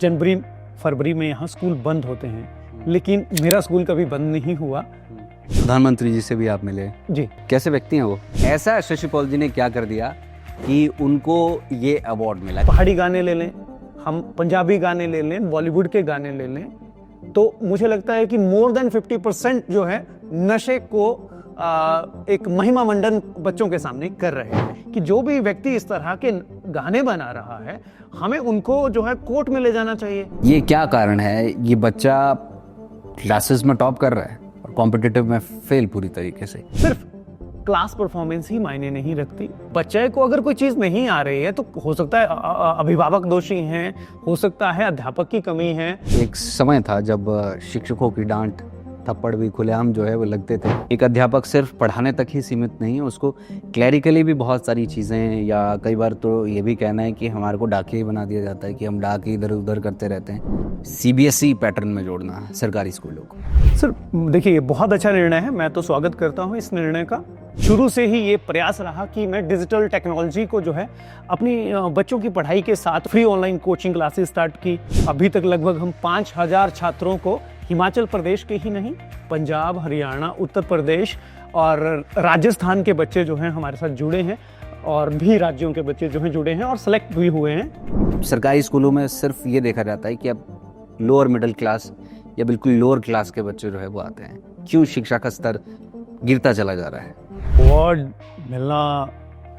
जनवरी फरवरी में यहाँ स्कूल बंद होते हैं, लेकिन मेरा स्कूल कभी बंद नहीं हुआ। प्रधानमंत्री जी से भी आप मिले जी। कैसे व्यक्ति हैं वो? ऐसा शशि पॉल जी ने क्या कर दिया कि उनको ये अवार्ड मिला? पहाड़ी गाने ले लें, हम पंजाबी गाने ले लें, बॉलीवुड के गाने ले लें, तो मुझे लगता है कि मोर देन 50% जो है नशे को एक महिमा मंडन बच्चों के सामने कर रहे हैं कि जो भी व्यक्ति इस तरह के गाने बना रहा है, हमें उनको जो है कोर्ट में ले जाना चाहिए। ये क्या कारण है? ये बच्चा क्लासेस में टॉप कर रहा है और कॉम्पिटिटिव में फेल पूरी तरीके से। सिर्फ क्लास परफॉर्मेंस ही मायने नहीं रखती। बच्चे को अगर कोई चीज नहीं आ रही है तो हो सकता है अभिभावक दोषी हैं, हो सकता है अध्यापक की कमी है। एक समय था जब शिक्षकों की डांट थप्पड़ भी खुलेआम जो है वो लगते थे। एक अध्यापक सिर्फ पढ़ाने तक ही सीमित नहीं है, उसको क्लैरिकली भी बहुत सारी चीज़ें, या कई बार तो ये भी कहना है कि हमारे को डाकिया बना दिया जाता है कि हम डाक इधर उधर करते रहते हैं। सीबीएसई पैटर्न में जोड़ना सरकारी स्कूलों को। सर देखिए, ये बहुत अच्छा निर्णय है, मैं तो स्वागत करता हूँ इस निर्णय का। शुरू से ही ये प्रयास रहा कि मैं डिजिटल टेक्नोलॉजी को जो है अपनी बच्चों की पढ़ाई के साथ free online coaching classes start की। अभी तक लगभग हम 5000 छात्रों को हिमाचल प्रदेश के ही नहीं, पंजाब, हरियाणा, उत्तर प्रदेश और राजस्थान के बच्चे जो हैं हमारे साथ जुड़े हैं, और भी राज्यों के बच्चे जो हैं जुड़े हैं और सेलेक्ट भी हुए हैं। सरकारी स्कूलों में सिर्फ ये देखा जाता है कि अब लोअर मिडिल क्लास या बिल्कुल लोअर क्लास के बच्चे जो है वो आते हैं। क्यों शिक्षा का स्तर गिरता चला जा रहा है? अवार्ड मिलना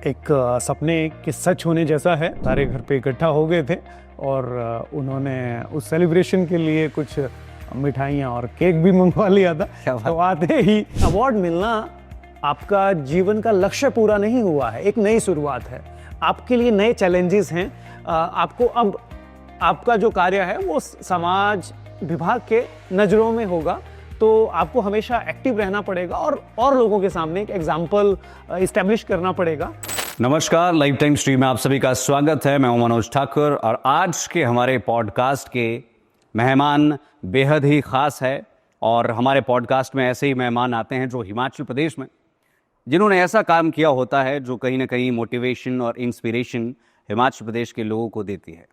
एक सपने के सच होने जैसा है। सारे घर पे इकट्ठा हो गए थे और उन्होंने उस सेलिब्रेशन के लिए कुछ मिठाइयाँ और केक भी मंगवा लिया था। तो आते ही अवार्ड मिलना आपका जीवन का लक्ष्य पूरा नहीं हुआ है, एक नई शुरुआत है। आपके लिए नए चैलेंजेस हैं। आपको अब आपका जो कार्य है वो समाज विभाग के नज़रों में होगा, तो आपको हमेशा एक्टिव रहना पड़ेगा और लोगों के सामने एक एग्जाम्पल इस्टेब्लिश करना पड़ेगा। नमस्कार, लाइफ टाइम स्ट्रीम में आप सभी का स्वागत है। मैं हूं मनोज ठाकुर और आज के हमारे पॉडकास्ट के मेहमान बेहद ही खास है। और हमारे पॉडकास्ट में ऐसे ही मेहमान आते हैं जो हिमाचल प्रदेश में, जिन्होंने ऐसा काम किया होता है जो कहीं ना कहीं मोटिवेशन और इंस्पिरेशन हिमाचल प्रदेश के लोगों को देती है।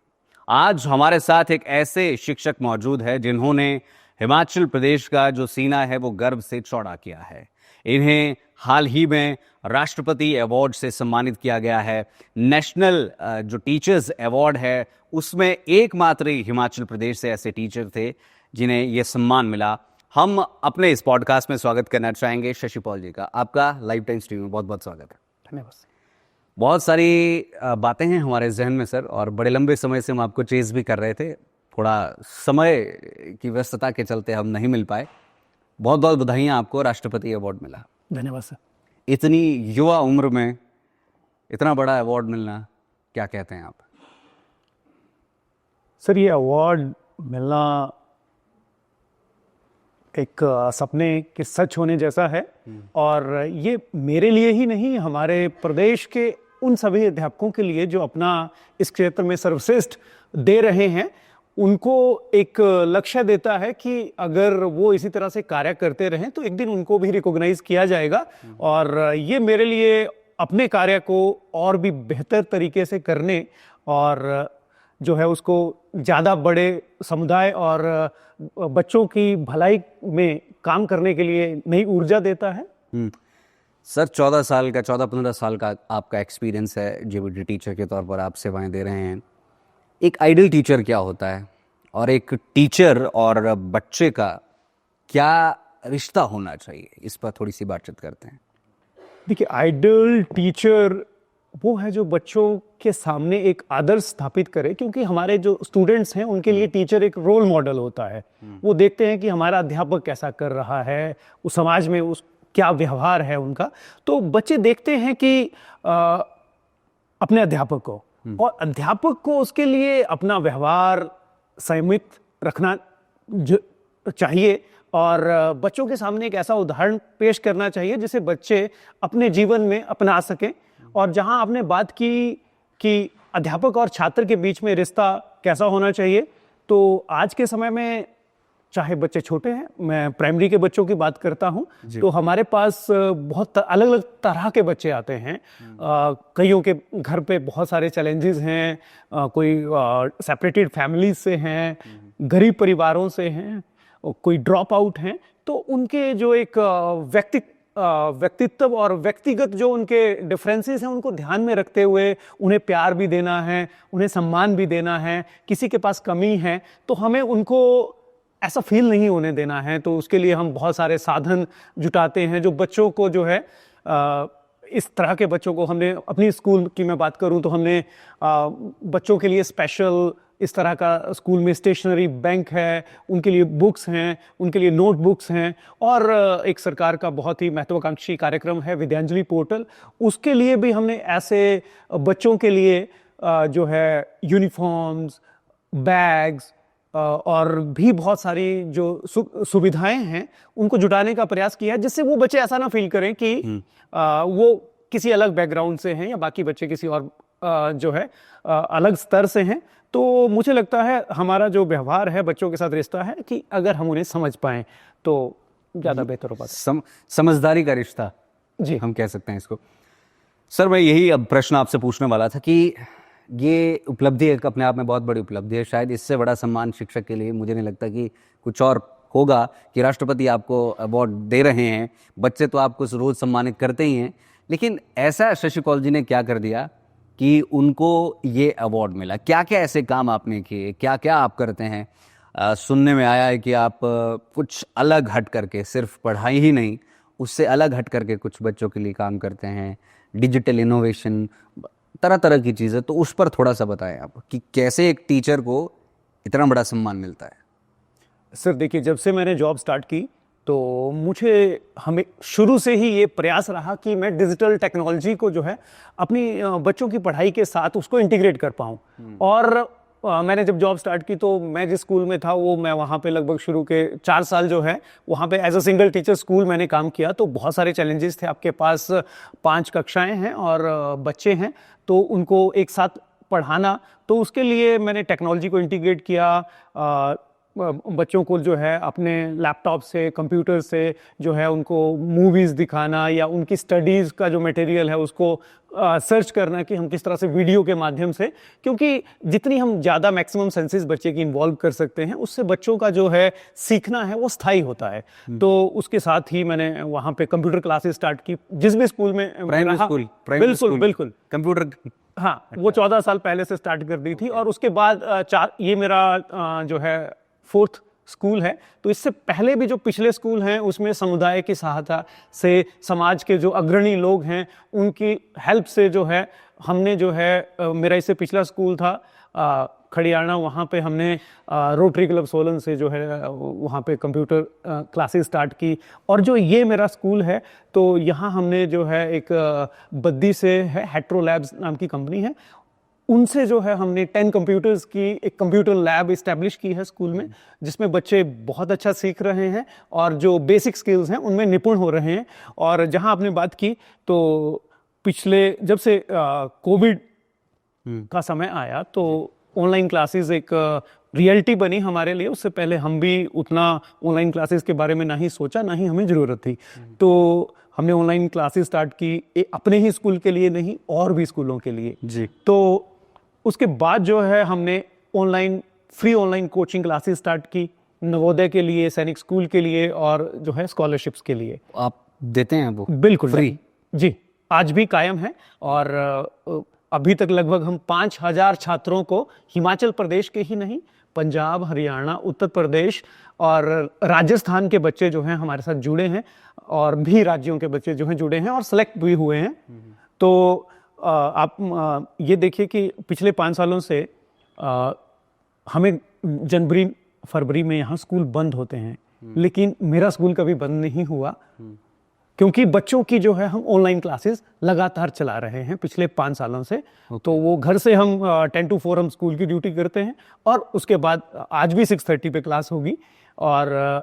आज हमारे साथ एक ऐसे शिक्षक मौजूद है जिन्होंने हिमाचल प्रदेश का जो सीना है वो गर्व से चौड़ा किया है। इन्हें हाल ही में राष्ट्रपति अवार्ड से सम्मानित किया गया है। नेशनल जो टीचर्स अवार्ड है उसमें एकमात्र हिमाचल प्रदेश से ऐसे टीचर थे जिन्हें ये सम्मान मिला। हम अपने इस पॉडकास्ट में स्वागत करना चाहेंगे शशि पॉल जी का। आपका लाइफ टाइम स्ट्रीम में बहुत बहुत स्वागत है। धन्यवाद। बहुत सारी बातें हैं हमारे जहन में सर, और बड़े लंबे समय से हम आपको चेज़ भी कर रहे थे। थोड़ा समय की व्यस्तता के चलते हम नहीं मिल पाए। बहुत बहुत बधाइयाँ आपको, राष्ट्रपति अवार्ड मिला। धन्यवाद सर। इतनी युवा उम्र में इतना बड़ा अवार्ड मिलना, क्या कहते हैं आप? सर ये अवार्ड मिलना एक सपने के सच होने जैसा है, और ये मेरे लिए ही नहीं, हमारे प्रदेश के उन सभी अध्यापकों के लिए जो अपना इस क्षेत्र में सर्वश्रेष्ठ दे रहे हैं। उनको एक लक्ष्य देता है कि अगर वो इसी तरह से कार्य करते रहें तो एक दिन उनको भी रिकॉग्नाइज किया जाएगा। और ये मेरे लिए अपने कार्य को और भी बेहतर तरीके से करने और जो है उसको ज़्यादा बड़े समुदाय और बच्चों की भलाई में काम करने के लिए नई ऊर्जा देता है। सर 14-15 साल का आपका एक्सपीरियंस है जेबीटी टीचर के तौर पर, आप सेवाएं दे रहे हैं। एक आइडियल टीचर क्या होता है और एक टीचर और बच्चे का क्या रिश्ता होना चाहिए, इस पर थोड़ी सी बातचीत करते हैं। देखिए, आइडियल टीचर वो है जो बच्चों के सामने एक आदर्श स्थापित करे, क्योंकि हमारे जो स्टूडेंट्स हैं उनके लिए टीचर एक रोल मॉडल होता है। वो देखते हैं कि हमारा अध्यापक कैसा कर रहा है, उस समाज में उस क्या व्यवहार है उनका। तो बच्चे देखते हैं कि अपने अध्यापक को, और अध्यापक को उसके लिए अपना व्यवहार संयमित रखना चाहिए, और बच्चों के सामने एक ऐसा उदाहरण पेश करना चाहिए जिसे बच्चे अपने जीवन में अपना सकें। और जहां आपने बात की कि अध्यापक और छात्र के बीच में रिश्ता कैसा होना चाहिए, तो आज के समय में चाहे बच्चे छोटे हैं, मैं प्राइमरी के बच्चों की बात करता हूं, तो हमारे पास बहुत अलग अलग तरह के बच्चे आते हैं। कईयों के घर पे बहुत सारे चैलेंजेस हैं, कोई सेपरेटेड फैमिलीज से हैं, गरीब परिवारों से हैं, कोई ड्रॉप आउट हैं। तो उनके जो एक व्यक्तित्व और व्यक्तिगत जो उनके डिफरेंसेस हैं, उनको ध्यान में रखते हुए उन्हें प्यार भी देना है, उन्हें सम्मान भी देना है। किसी के पास कमी है तो हमें उनको ऐसा फील नहीं होने देना है। तो उसके लिए हम बहुत सारे साधन जुटाते हैं, जो बच्चों को जो है इस तरह के बच्चों को हमने, अपनी स्कूल की मैं बात करूं तो हमने बच्चों के लिए स्पेशल इस तरह का स्कूल में स्टेशनरी बैंक है, उनके लिए बुक्स हैं, उनके लिए नोटबुक्स हैं, और एक सरकार का बहुत ही महत्वाकांक्षी कार्यक्रम है विद्यांजलि पोर्टल, उसके लिए भी हमने ऐसे बच्चों के लिए जो है यूनिफॉर्म्स, बैग्स और भी बहुत सारी जो सुविधाएं हैं उनको जुटाने का प्रयास किया है, जिससे वो बच्चे ऐसा ना फील करें कि वो किसी अलग बैकग्राउंड से हैं या बाकी बच्चे किसी और जो है अलग स्तर से हैं। तो मुझे लगता है हमारा जो व्यवहार है बच्चों के साथ रिश्ता है कि अगर हम उन्हें समझ पाएं तो ज़्यादा बेहतर हो पाता है। समझदारी का रिश्ता जी, हम कह सकते हैं इसको। सर, मैं यही अब प्रश्न आपसे पूछने वाला था कि ये उपलब्धि एक अपने आप में बहुत बड़ी उपलब्धि है। शायद इससे बड़ा सम्मान शिक्षक के लिए मुझे नहीं लगता कि कुछ और होगा, कि राष्ट्रपति आपको अवार्ड दे रहे हैं, बच्चे तो आपको रोज़ सम्मानित करते ही हैं, लेकिन ऐसा शशि कौल जी ने क्या कर दिया कि उनको ये अवार्ड मिला? क्या क्या ऐसे काम आपने किए, क्या क्या आप करते हैं? सुनने में आया है कि आप कुछ अलग हट करके, सिर्फ पढ़ाई ही नहीं, उससे अलग हट करके कुछ बच्चों के लिए काम करते हैं, डिजिटल इनोवेशन, तरह तरह की चीज़ें। तो उस पर थोड़ा सा बताएं आप कि कैसे एक टीचर को इतना बड़ा सम्मान मिलता है। सर देखिए, जब से मैंने जॉब स्टार्ट की तो हमें शुरू से ही ये प्रयास रहा कि मैं डिजिटल टेक्नोलॉजी को जो है अपनी बच्चों की पढ़ाई के साथ उसको इंटीग्रेट कर पाऊँ। और मैंने जब जॉब स्टार्ट की तो मैं जिस स्कूल में था वो, मैं वहाँ पे लगभग शुरू के 4 साल जो है वहाँ पे as a single teacher school मैंने काम किया। तो बहुत सारे चैलेंजेस थे। आपके पास 5 कक्षाएं हैं और बच्चे हैं, तो उनको एक साथ पढ़ाना, तो उसके लिए मैंने टेक्नोलॉजी को इंटीग्रेट किया। बच्चों को जो है अपने लैपटॉप से, कंप्यूटर से जो है उनको मूवीज़ दिखाना या उनकी स्टडीज़ का जो मटेरियल है उसको सर्च करना कि हम किस तरह से वीडियो के माध्यम से, क्योंकि जितनी हम ज़्यादा मैक्सिमम सेंसेस बच्चे की इन्वॉल्व कर सकते हैं उससे बच्चों का जो है सीखना है वो स्थायी होता है। तो उसके साथ ही मैंने वहाँ पे कंप्यूटर क्लासेस स्टार्ट की, जिस भी स्कूल में प्राइमरी बिल्कुल स्कूल बिल्कुल कंप्यूटर, हाँ, वो 14 साल पहले से स्टार्ट कर दी थी। और उसके बाद ये मेरा जो है 4th स्कूल है। तो इससे पहले भी जो पिछले स्कूल हैं उसमें समुदाय की सहायता से, समाज के जो अग्रणी लोग हैं उनकी हेल्प से जो है हमने जो है मेरा इससे पिछला स्कूल था खड़ियाना, वहाँ पे हमने रोटरी क्लब सोलन से जो है वहाँ पे कंप्यूटर क्लासेस स्टार्ट की। और जो ये मेरा स्कूल है तो यहाँ हमने जो है एक बद्दी से है, हेट्रो लैब्स नाम की कंपनी है, उनसे जो है हमने 10 कंप्यूटर्स की एक कंप्यूटर लैब इस्टेब्लिश की है स्कूल में, जिसमें बच्चे बहुत अच्छा सीख रहे हैं और जो बेसिक स्किल्स हैं उनमें निपुण हो रहे हैं। और जहां आपने बात की तो पिछले जब से कोविड का समय आया तो ऑनलाइन क्लासेस एक रियलिटी बनी हमारे लिए। उससे पहले हम भी उतना ऑनलाइन क्लासेस के बारे में ना ही सोचा, ना ही हमें ज़रूरत थी। तो हमने ऑनलाइन क्लासेस स्टार्ट की, अपने ही स्कूल के लिए नहीं और भी स्कूलों के लिए जी। तो उसके बाद जो है हमने free online coaching classes start की, नवोदय के लिए, सैनिक स्कूल के लिए और जो है स्कॉलरशिप्स के लिए। आप देते हैं वो? बिल्कुल फ्री जी, आज भी कायम है। और अभी तक लगभग हम 5000 छात्रों को हिमाचल प्रदेश के ही नहीं, पंजाब, हरियाणा, उत्तर प्रदेश और राजस्थान के बच्चे जो हैं हमारे साथ जुड़े हैं, और भी राज्यों के बच्चे जो हैं जुड़े हैं और सेलेक्ट भी हुए हैं। तो आप ये देखिए कि पिछले 5 सालों से हमें जनवरी फरवरी में यहाँ स्कूल बंद होते हैं, लेकिन मेरा स्कूल कभी बंद नहीं हुआ, क्योंकि बच्चों की जो है हम ऑनलाइन क्लासेस लगातार चला रहे हैं पिछले 5 सालों से। तो वो घर से हम 10 to 4 हम स्कूल की ड्यूटी करते हैं, और उसके बाद आज भी 6:30 पे क्लास होगी और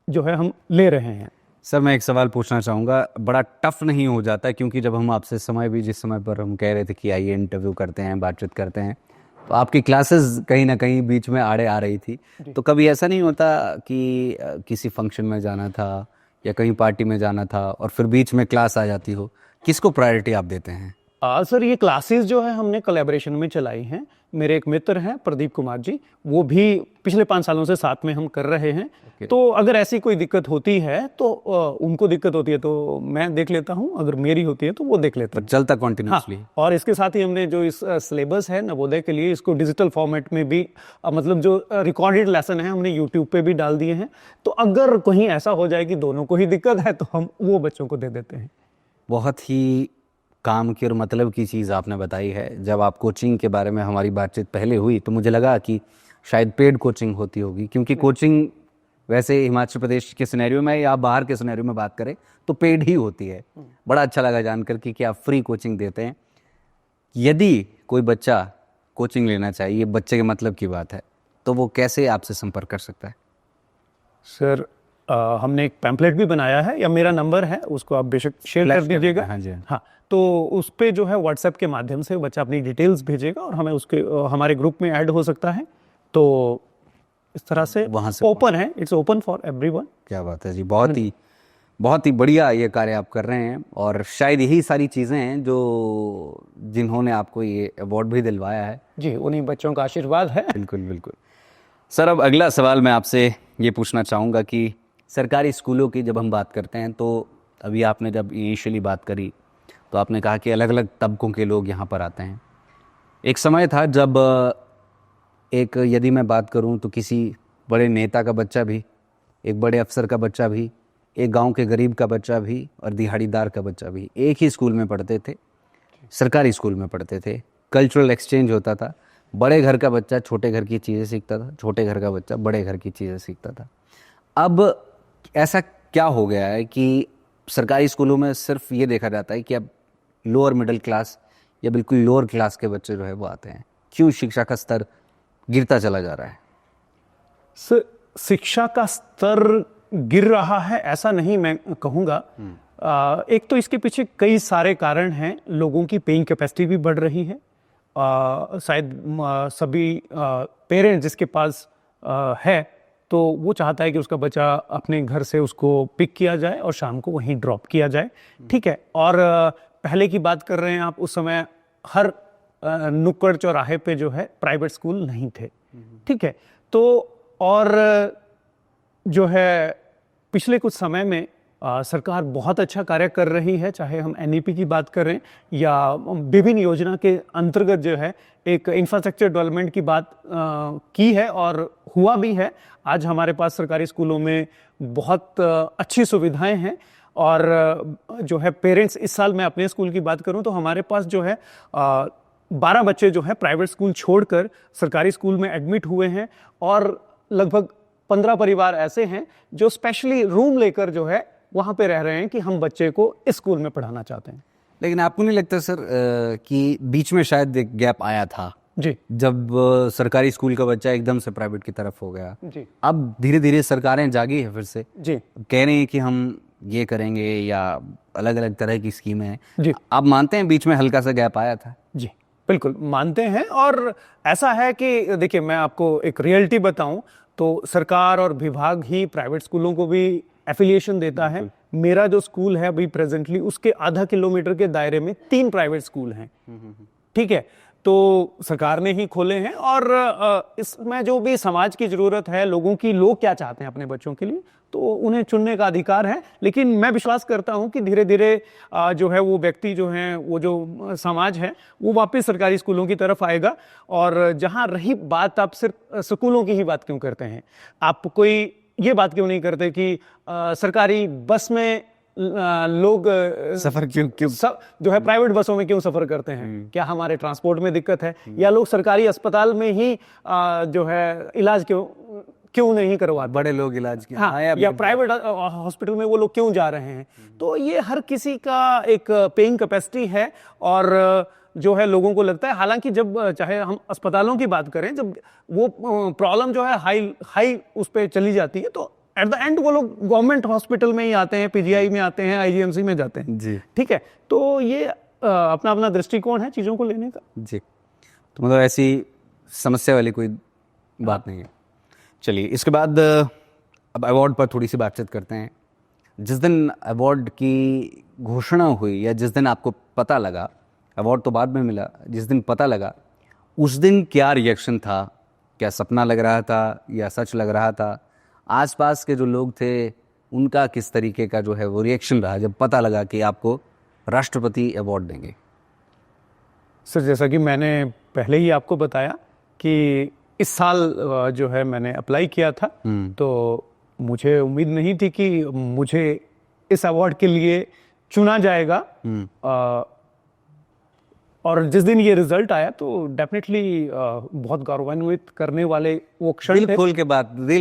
जो है हम ले रहे हैं। सर, मैं एक सवाल पूछना चाहूँगा, बड़ा टफ नहीं हो जाता? क्योंकि जब हम आपसे जिस समय पर हम कह रहे थे कि आइए इंटरव्यू करते हैं, बातचीत करते हैं, तो आपकी क्लासेस कहीं ना कहीं बीच में आड़े आ रही थी, तो कभी ऐसा नहीं होता कि किसी फंक्शन में जाना था या कहीं पार्टी में जाना था और फिर बीच में क्लास आ जाती हो, किसको प्रायोरिटी आप देते हैं? सर ये क्लासेस जो है हमने कोलैबोरेशन में चलाई हैं। मेरे एक मित्र हैं प्रदीप कुमार जी, वो भी पिछले 5 सालों से साथ में हम कर रहे हैं। तो अगर ऐसी कोई दिक्कत होती है तो उनको दिक्कत होती है तो मैं देख लेता हूँ, अगर मेरी होती है तो वो देख लेते हैं। चलता कॉन्टिन्यूसली। हाँ, और इसके साथ ही हमने जो इस सिलेबस है नवोदय के लिए, इसको डिजिटल फॉर्मेट में भी मतलब जो रिकॉर्डेड लेसन है हमने यूट्यूब पे भी डाल दिए हैं। तो अगर कहीं ऐसा हो जाए कि दोनों को ही दिक्कत है तो हम वो बच्चों को दे देते हैं। बहुत ही काम की और मतलब की चीज़ आपने बताई है। जब आप कोचिंग के बारे में हमारी बातचीत पहले हुई तो मुझे लगा कि शायद पेड कोचिंग होती होगी, क्योंकि कोचिंग वैसे हिमाचल प्रदेश के सिनेरियो में या बाहर के सिनेरियो में बात करें तो पेड ही होती है। बड़ा अच्छा लगा जानकर कि आप फ्री कोचिंग देते हैं। यदि कोई बच्चा कोचिंग लेना चाहिए, बच्चे के मतलब की बात है, तो वो कैसे आपसे संपर्क कर सकता है? सर हमने एक पैम्पलेट भी बनाया है, या मेरा नंबर है उसको आप बेशक शेयर कर दीजिएगा। हाँ जी। हाँ, तो उस पे जो है व्हाट्सएप के माध्यम से बच्चा अपनी डिटेल्स भेजेगा और हमें उसके हमारे ग्रुप में ऐड हो सकता है। तो इस तरह से वहाँ से ओपन है, इट्स ओपन फॉर एवरीवन। क्या बात है जी, बहुत ही बढ़िया ये कार्य आप कर रहे हैं, और शायद यही सारी चीज़ें हैं जो जिन्होंने आपको ये अवार्ड भी दिलवाया है। जी, उन्हीं बच्चों का आशीर्वाद है। बिल्कुल बिल्कुल। सर, अब अगला सवाल मैं आपसे ये पूछना चाहूँगा कि सरकारी स्कूलों की जब हम बात करते हैं, तो अभी आपने जब इनिशियली बात करी तो आपने कहा कि अलग अलग तबकों के लोग यहाँ पर आते हैं। एक समय था जब यदि मैं बात करूँ तो किसी बड़े नेता का बच्चा भी, एक बड़े अफसर का बच्चा भी, एक गांव के गरीब का बच्चा भी और दिहाड़ीदार का बच्चा भी एक ही स्कूल में पढ़ते थे, सरकारी स्कूल में पढ़ते थे। कल्चरल एक्सचेंज होता था। बड़े घर का बच्चा छोटे घर की चीज़ें सीखता था, छोटे घर का बच्चा बड़े घर की चीज़ें सीखता था। अब ऐसा क्या हो गया है कि सरकारी स्कूलों में सिर्फ ये देखा जाता है कि अब लोअर मिडिल क्लास या बिल्कुल लोअर क्लास के बच्चे जो है वो आते हैं? क्यों शिक्षा का स्तर गिरता चला जा रहा है? शिक्षा का स्तर गिर रहा है ऐसा नहीं मैं कहूँगा। एक तो इसके पीछे कई सारे कारण हैं। लोगों की पेइंग कैपेसिटी भी बढ़ रही है। शायद सभी पेरेंट्स जिसके पास है तो वो चाहता है कि उसका बच्चा अपने घर से उसको पिक किया जाए और शाम को वहीं ड्रॉप किया जाए। ठीक है। और पहले की बात कर रहे हैं आप, उस समय हर नुक्कड़ चौराहे पे जो है प्राइवेट स्कूल नहीं थे। ठीक है। तो और जो है पिछले कुछ समय में सरकार बहुत अच्छा कार्य कर रही है, चाहे हम एनईपी की बात करें या विभिन्न योजना के अंतर्गत जो है एक इंफ्रास्ट्रक्चर डेवलपमेंट की बात की है और हुआ भी है। आज हमारे पास सरकारी स्कूलों में बहुत अच्छी सुविधाएं हैं और जो है पेरेंट्स, इस साल मैं अपने स्कूल की बात करूं तो हमारे पास जो है 12 बच्चे जो है प्राइवेट स्कूल छोड़कर सरकारी स्कूल में एडमिट हुए हैं और लगभग 15 परिवार ऐसे हैं जो स्पेशली रूम लेकर जो है वहां पे रह रहे हैं कि हम बच्चे को इस स्कूल में पढ़ाना चाहते हैं। लेकिन आपको नहीं लगता सर कि बीच में शायद एक गैप आया था जी, जब सरकारी स्कूल का बच्चा एकदम से प्राइवेट की तरफ हो गया? जी, अब धीरे धीरे सरकारें जागी है फिर से, जी, कह रही हैं कि हम ये करेंगे या अलग अलग तरह की स्कीमें हैं। जी। आप मानते हैं बीच में हल्का सा गैप आया था? जी, बिल्कुल मानते हैं। और ऐसा है कि देखिए, मैं आपको एक रियलिटी बताऊं तो सरकार और विभाग ही प्राइवेट स्कूलों को भी एफिलिएशन देता है। मेरा जो स्कूल है अभी प्रेजेंटली, उसके आधा किलोमीटर के दायरे में 3 प्राइवेट स्कूल हैं। ठीक है। तो सरकार ने ही खोले हैं और इसमें जो भी समाज की जरूरत है, लोगों की, लोग क्या चाहते हैं अपने बच्चों के लिए, तो उन्हें चुनने का अधिकार है। लेकिन मैं विश्वास करता हूं कि धीरे धीरे जो है वो व्यक्ति जो है, वो जो समाज है, वो वापस सरकारी स्कूलों की तरफ आएगा। और जहां रही बात, आप सिर्फ स्कूलों की ही बात क्यों करते हैं? आप कोई ये बात क्यों नहीं करते कि सरकारी बस में लोग सफर क्यों जो है प्राइवेट बसों में क्यों सफर करते हैं? क्या हमारे ट्रांसपोर्ट में दिक्कत है? या लोग सरकारी अस्पताल में ही जो है इलाज क्यों नहीं करवाते? बड़े लोग इलाज के, हाँ, या प्राइवेट हॉस्पिटल में वो लोग क्यों जा रहे हैं? तो ये हर किसी का एक पेइंग कैपेसिटी है और जो है लोगों को लगता है। हालांकि जब चाहे हम अस्पतालों की बात करें, जब वो प्रॉब्लम जो है हाई उस पर चली जाती है तो एट द एंड वो लोग गवर्नमेंट हॉस्पिटल में ही आते हैं, पीजीआई में आते हैं, आईजीएमसी में जाते हैं जी। ठीक है। तो ये अपना अपना दृष्टिकोण है चीज़ों को लेने का। जी। तो मतलब ऐसी समस्या वाली कोई बात नहीं है। चलिए, इसके बाद अब अवार्ड पर थोड़ी सी बातचीत करते हैं। जिस दिन अवार्ड की घोषणा हुई या जिस दिन आपको पता लगा, अवार्ड तो बाद में मिला, जिस दिन पता लगा उस दिन क्या रिएक्शन था? क्या सपना लग रहा था या सच लग रहा था? आसपास के जो लोग थे उनका किस तरीके का जो है वो रिएक्शन रहा जब पता लगा कि आपको राष्ट्रपति अवार्ड देंगे? सर, जैसा कि मैंने पहले ही आपको बताया कि इस साल जो है मैंने अप्लाई किया था, तो मुझे उम्मीद नहीं थी कि मुझे इस अवार्ड के लिए चुना जाएगा। और जिस दिन ये रिजल्ट आया तो डेफिनेटली बहुत गौरवान्वित करने वाले वो क्षण थे। दिल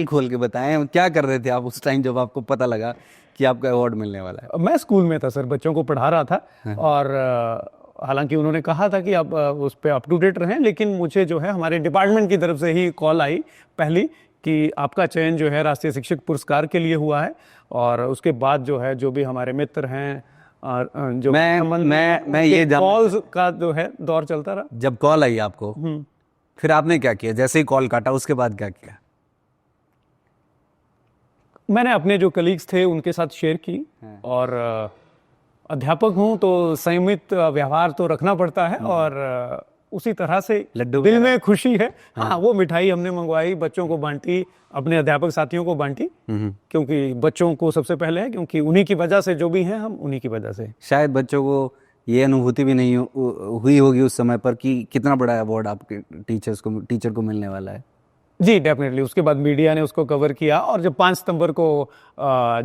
खोल के बताएं, क्या कर रहे थे आप उस टाइम जब आपको पता लगा कि आपका अवार्ड मिलने वाला है? मैं स्कूल में था सर, बच्चों को पढ़ा रहा था। और हालांकि उन्होंने कहा था कि आप उस पर अप टू डेट रहें, लेकिन मुझे जो है हमारे डिपार्टमेंट की तरफ से ही कॉल आई पहली कि आपका चयन जो है राष्ट्रीय शिक्षक पुरस्कार के लिए हुआ है। और उसके बाद जो है जो भी हमारे मित्र हैं और जो मैं ये कॉल्स का जो है दौर चलता रहा। जब कॉल आई आपको, फिर आपने क्या किया? जैसे ही कॉल काटा उसके बाद क्या किया? मैंने अपने जो कलीग्स थे उनके साथ शेयर की। और अध्यापक हूं तो संयमित व्यवहार तो रखना पड़ता है। और उसी तरह से लड्डू दिल में खुशी है। हाँ, वो मिठाई हमने मंगवाई, बच्चों को बांटी, अपने अध्यापक साथियों को बांटी, क्योंकि बच्चों को सबसे पहले है, क्योंकि उन्हीं की वजह से जो भी हैं हम उन्हीं की वजह से। शायद बच्चों को ये अनुभूति भी नहीं हुई होगी उस समय पर कि कितना बड़ा अवार्ड आपके टीचर को मिलने वाला है। जी डेफिनेटली। उसके बाद मीडिया ने उसको कवर किया और जब 5 सितंबर को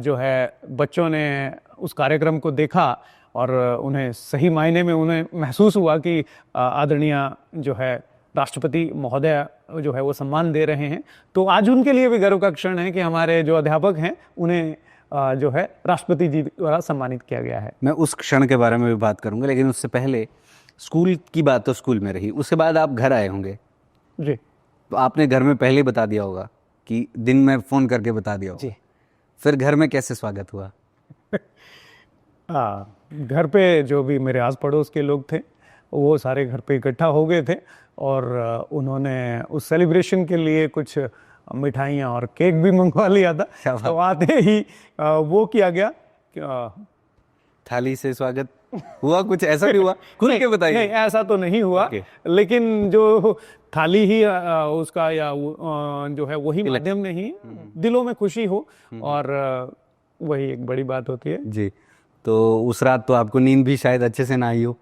जो है बच्चों ने उस कार्यक्रम को देखा और उन्हें सही मायने में उन्हें महसूस हुआ कि आदरणीय जो है राष्ट्रपति महोदय जो है वो सम्मान दे रहे हैं, तो आज उनके लिए भी गर्व का क्षण है कि हमारे जो अध्यापक हैं उन्हें जो है राष्ट्रपति जी द्वारा सम्मानित किया गया है। मैं उस क्षण के बारे में भी बात करूंगा, लेकिन उससे पहले स्कूल की बात तो स्कूल में रही, उसके बाद आप घर आए होंगे। जी। तो आपने घर में पहले ही बता दिया होगा कि दिन में फ़ोन करके बता दिया होगा। जी। फिर घर में कैसे स्वागत हुआ? घर पे जो भी मेरे आस पड़ोस के लोग थे वो सारे घर पे इकट्ठा हो गए थे और उन्होंने उस सेलिब्रेशन के लिए कुछ मिठाइयाँ और केक भी मंगवा लिया था। तो आते ही वो किया गया। थाली से स्वागत हुआ? कुछ ऐसा भी हुआ? खुल के बताइए। नहीं, ऐसा तो नहीं हुआ। लेकिन जो थाली ही उसका या जो है वही माध्यम नहीं, दिलों में खुशी हो और वही एक बड़ी बात होती है। जी। तो उस रात तो आपको नींद भी शायद अच्छे से ना आई हो?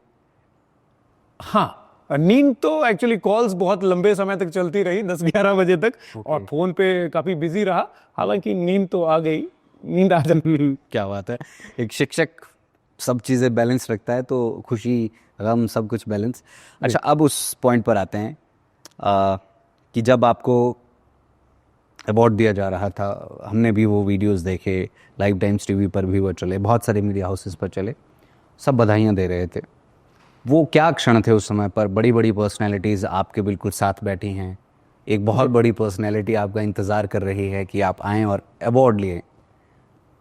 हाँ, नींद तो एक्चुअली कॉल्स बहुत लंबे समय तक चलती रही, 10-11 बजे तक। और फोन पे काफी बिजी रहा, हालांकि नींद तो आ गई, नींद आ जाती। क्या बात है। एक शिक्षक सब चीज़ें बैलेंस रखता है, तो खुशी गम सब कुछ बैलेंस। अच्छा, अब उस पॉइंट पर आते हैं कि जब आपको अवार्ड दिया जा रहा था, हमने भी वो वीडियोस देखे, लाइव टाइम्स टीवी पर भी वो चले, बहुत सारे मीडिया हाउसेस पर चले, सब बधाइयाँ दे रहे थे। वो क्या क्षण थे उस समय पर? बड़ी बड़ी पर्सनैलिटीज़ आपके बिल्कुल साथ बैठी हैं, एक बहुत बड़ी पर्सनैलिटी आपका इंतज़ार कर रही है कि आप आएँ और अवार्ड लिए,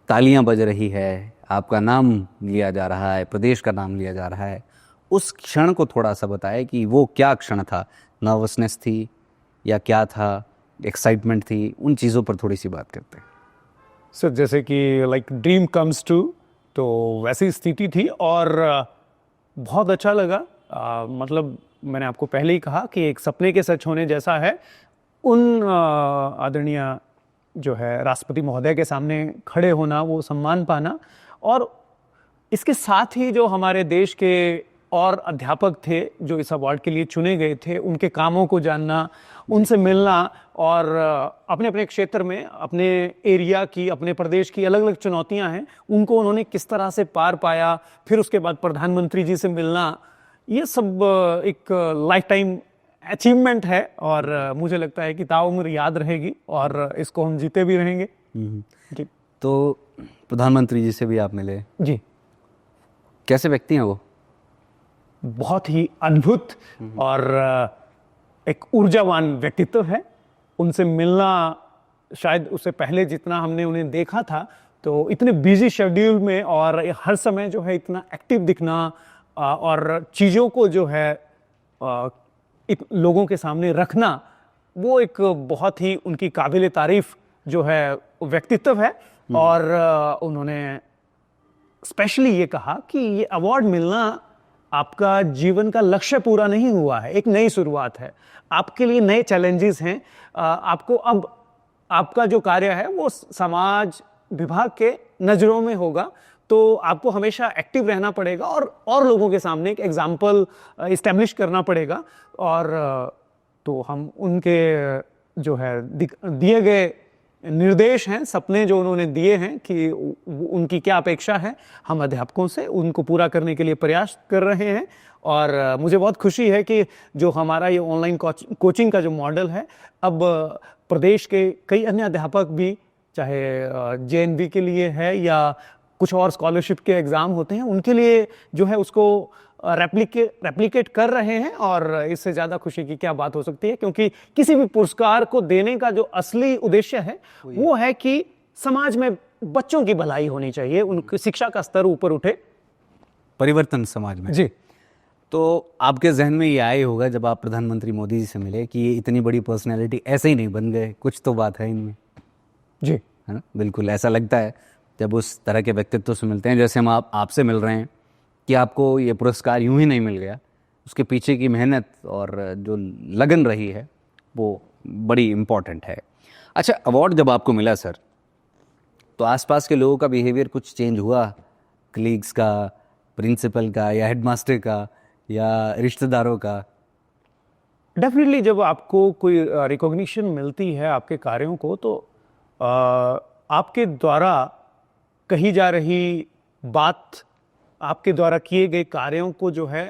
तालियां बज रही है, आपका नाम लिया जा रहा है, प्रदेश का नाम लिया जा रहा है। उस क्षण को थोड़ा सा बताएं कि वो क्या क्षण था? नर्वसनेस थी या क्या था? एक्साइटमेंट थी? उन चीज़ों पर थोड़ी सी बात करते हैं। सर, जैसे कि लाइक ड्रीम कम्स ट्रू, तो वैसी स्थिति थी और बहुत अच्छा लगा। मतलब मैंने आपको पहले ही कहा कि एक सपने के सच होने जैसा है उन आदरणीय जो है राष्ट्रपति महोदय के सामने खड़े होना, वो सम्मान पाना, और इसके साथ ही जो हमारे देश के और अध्यापक थे जो इस अवार्ड के लिए चुने गए थे, उनके कामों को जानना, उनसे मिलना और अपने अपने क्षेत्र में, अपने एरिया की, अपने प्रदेश की अलग अलग चुनौतियां हैं, उनको उन्होंने किस तरह से पार पाया, फिर उसके बाद प्रधानमंत्री जी से मिलना, ये सब एक लाइफ टाइम अचीवमेंट है और मुझे लगता है कि ताउम्र याद रहेगी और इसको हम जीते भी रहेंगे। जी। तो प्रधानमंत्री जी से भी आप मिले? जी। कैसे व्यक्ति हैं वो? बहुत ही अद्भुत और एक ऊर्जावान व्यक्तित्व है। उनसे मिलना, शायद उससे पहले जितना हमने उन्हें देखा था, तो इतने बिजी शेड्यूल में और हर समय जो है इतना एक्टिव दिखना और चीज़ों को जो है लोगों के सामने रखना, वो एक बहुत ही उनकी काबिल तारीफ जो है व्यक्तित्व है। और उन्होंने स्पेशली ये कहा कि ये अवार्ड मिलना आपका जीवन का लक्ष्य पूरा नहीं हुआ है, एक नई शुरुआत है, आपके लिए नए चैलेंजेस हैं। आपको अब आपका जो कार्य है वो समाज विभाग के नज़रों में होगा, तो आपको हमेशा एक्टिव रहना पड़ेगा और लोगों के सामने एक एग्जाम्पल इस्टेब्लिश करना पड़ेगा। और तो हम उनके जो है दिए गए निर्देश हैं, सपने जो उन्होंने दिए हैं कि उनकी क्या अपेक्षा है हम अध्यापकों से, उनको पूरा करने के लिए प्रयास कर रहे हैं। और मुझे बहुत खुशी है कि जो हमारा ये ऑनलाइन कोचिंग का जो मॉडल है, अब प्रदेश के कई अन्य अध्यापक भी, चाहे जेएनवी के लिए है या कुछ और स्कॉलरशिप के एग्ज़ाम होते हैं, उनके लिए जो है उसको रेप्लिकेट कर रहे हैं। और इससे ज़्यादा खुशी की क्या बात हो सकती है, क्योंकि किसी भी पुरस्कार को देने का जो असली उद्देश्य है वो है कि समाज में बच्चों की भलाई होनी चाहिए, उनकी शिक्षा का स्तर ऊपर उठे, परिवर्तन समाज में। जी। तो आपके जहन में ये आया होगा जब आप प्रधानमंत्री मोदी जी से मिले कि ये इतनी बड़ी पर्सनैलिटी ऐसे ही नहीं बन गए, कुछ तो बात है इनमें, जी, है ना? बिल्कुल ऐसा लगता है जब उस तरह के व्यक्तित्व से मिलते हैं, जैसे हम आपसे मिल रहे हैं, कि आपको ये पुरस्कार यूं ही नहीं मिल गया, उसके पीछे की मेहनत और जो लगन रही है वो बड़ी इम्पॉर्टेंट है। अच्छा, अवार्ड जब आपको मिला सर, तो आसपास के लोगों का बिहेवियर कुछ चेंज हुआ, कलीग्स का, प्रिंसिपल का, या हेडमास्टर का, या रिश्तेदारों का? डेफिनेटली जब आपको कोई रिकॉग्निशन मिलती है आपके कार्यों को, तो आपके द्वारा कही जा रही बात, आपके द्वारा किए गए कार्यों को जो है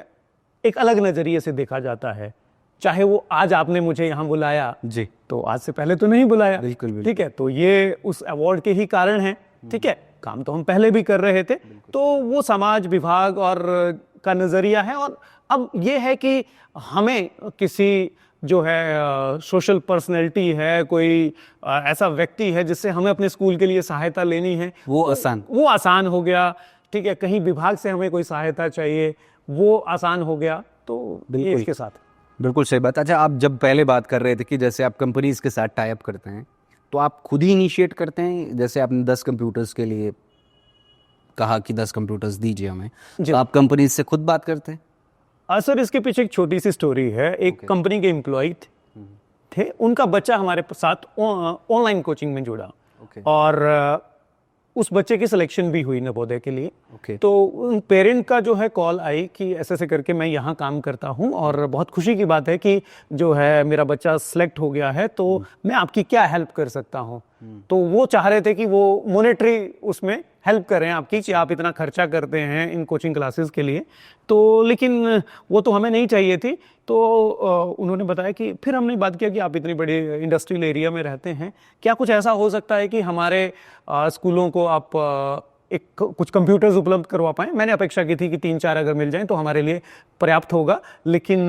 एक अलग नज़रिए से देखा जाता है। चाहे वो आज आपने मुझे यहाँ बुलाया जी, तो आज से पहले तो नहीं बुलाया, बिल्कुल। ठीक है, तो ये उस अवार्ड के ही कारण है, ठीक है, काम तो हम पहले भी कर रहे थे, तो वो समाज विभाग और का नज़रिया है। और अब ये है कि हमें किसी जो है सोशल पर्सनैलिटी है, कोई ऐसा व्यक्ति है जिससे हमें अपने स्कूल के लिए सहायता लेनी है, वो आसान हो गया, ठीक है। कहीं विभाग से हमें कोई सहायता चाहिए, वो आसान हो गया, तो ये इसके साथ। बिल्कुल सही बात। अच्छा, आप जब पहले बात कर रहे थे कि जैसे आप कंपनीज के साथ टाई अप करते हैं, तो आप खुद ही इनिशिएट करते हैं? जैसे आपने 10 कंप्यूटर्स के लिए कहा कि 10 कंप्यूटर्स दीजिए हमें, तो आप कंपनीज से खुद बात करते हैं? सर, इसके पीछे एक छोटी सी स्टोरी है। एक कंपनी के एम्प्लॉय थे, उनका बच्चा हमारे साथ ऑनलाइन कोचिंग में जुड़ा, और उस बच्चे की सिलेक्शन भी हुई नवोदय के लिए। तो उन पेरेंट का जो है कॉल आई कि ऐसे ऐसे करके मैं यहाँ काम करता हूँ और बहुत खुशी की बात है कि जो है मेरा बच्चा सिलेक्ट हो गया है, तो मैं आपकी क्या हेल्प कर सकता हूँ। तो वो चाह रहे थे कि वो मॉनेटरी उसमें हेल्प करें आपकी, कि आप इतना खर्चा करते हैं इन कोचिंग क्लासेस के लिए, तो लेकिन वो तो हमें नहीं चाहिए थी। तो उन्होंने बताया कि फिर हमने बात किया कि आप इतनी बड़ी इंडस्ट्रियल एरिया में रहते हैं, क्या कुछ ऐसा हो सकता है कि हमारे स्कूलों को आप कुछ कंप्यूटर्स उपलब्ध करवा पाएँ। मैंने अपेक्षा की थी कि 3-4 अगर मिल जाएं तो हमारे लिए पर्याप्त होगा, लेकिन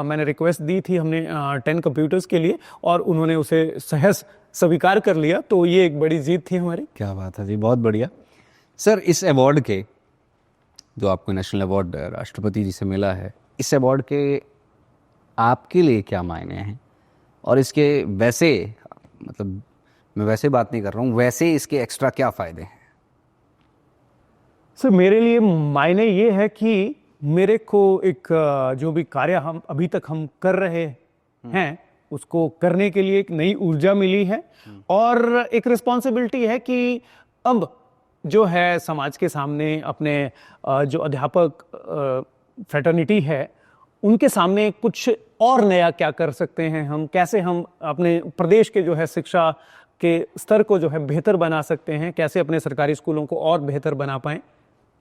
मैंने रिक्वेस्ट दी थी हमने 10 कंप्यूटर्स के लिए, और उन्होंने उसे सहज स्वीकार कर लिया। तो ये एक बड़ी जीत थी हमारी। क्या बात है जी, बहुत बढ़िया। सर, इस अवार्ड के, जो आपको नेशनल अवार्ड राष्ट्रपति जी से मिला है, इस अवार्ड के आपके लिए क्या मायने हैं, और इसके वैसे, मतलब मैं वैसे बात नहीं कर रहा हूँ, वैसे इसके एक्स्ट्रा क्या फ़ायदे हैं? सर, मेरे लिए मायने ये है कि मेरे को एक जो भी कार्य हम अभी तक हम कर रहे हैं उसको करने के लिए एक नई ऊर्जा मिली है, और एक रिस्पॉन्सिबिलिटी है कि अब जो है समाज के सामने अपने जो अध्यापक फ्रेटर्निटी है उनके सामने कुछ और नया क्या कर सकते हैं हम, कैसे हम अपने प्रदेश के जो है शिक्षा के स्तर को जो है बेहतर बना सकते हैं, कैसे अपने सरकारी स्कूलों को और बेहतर बना पाएं,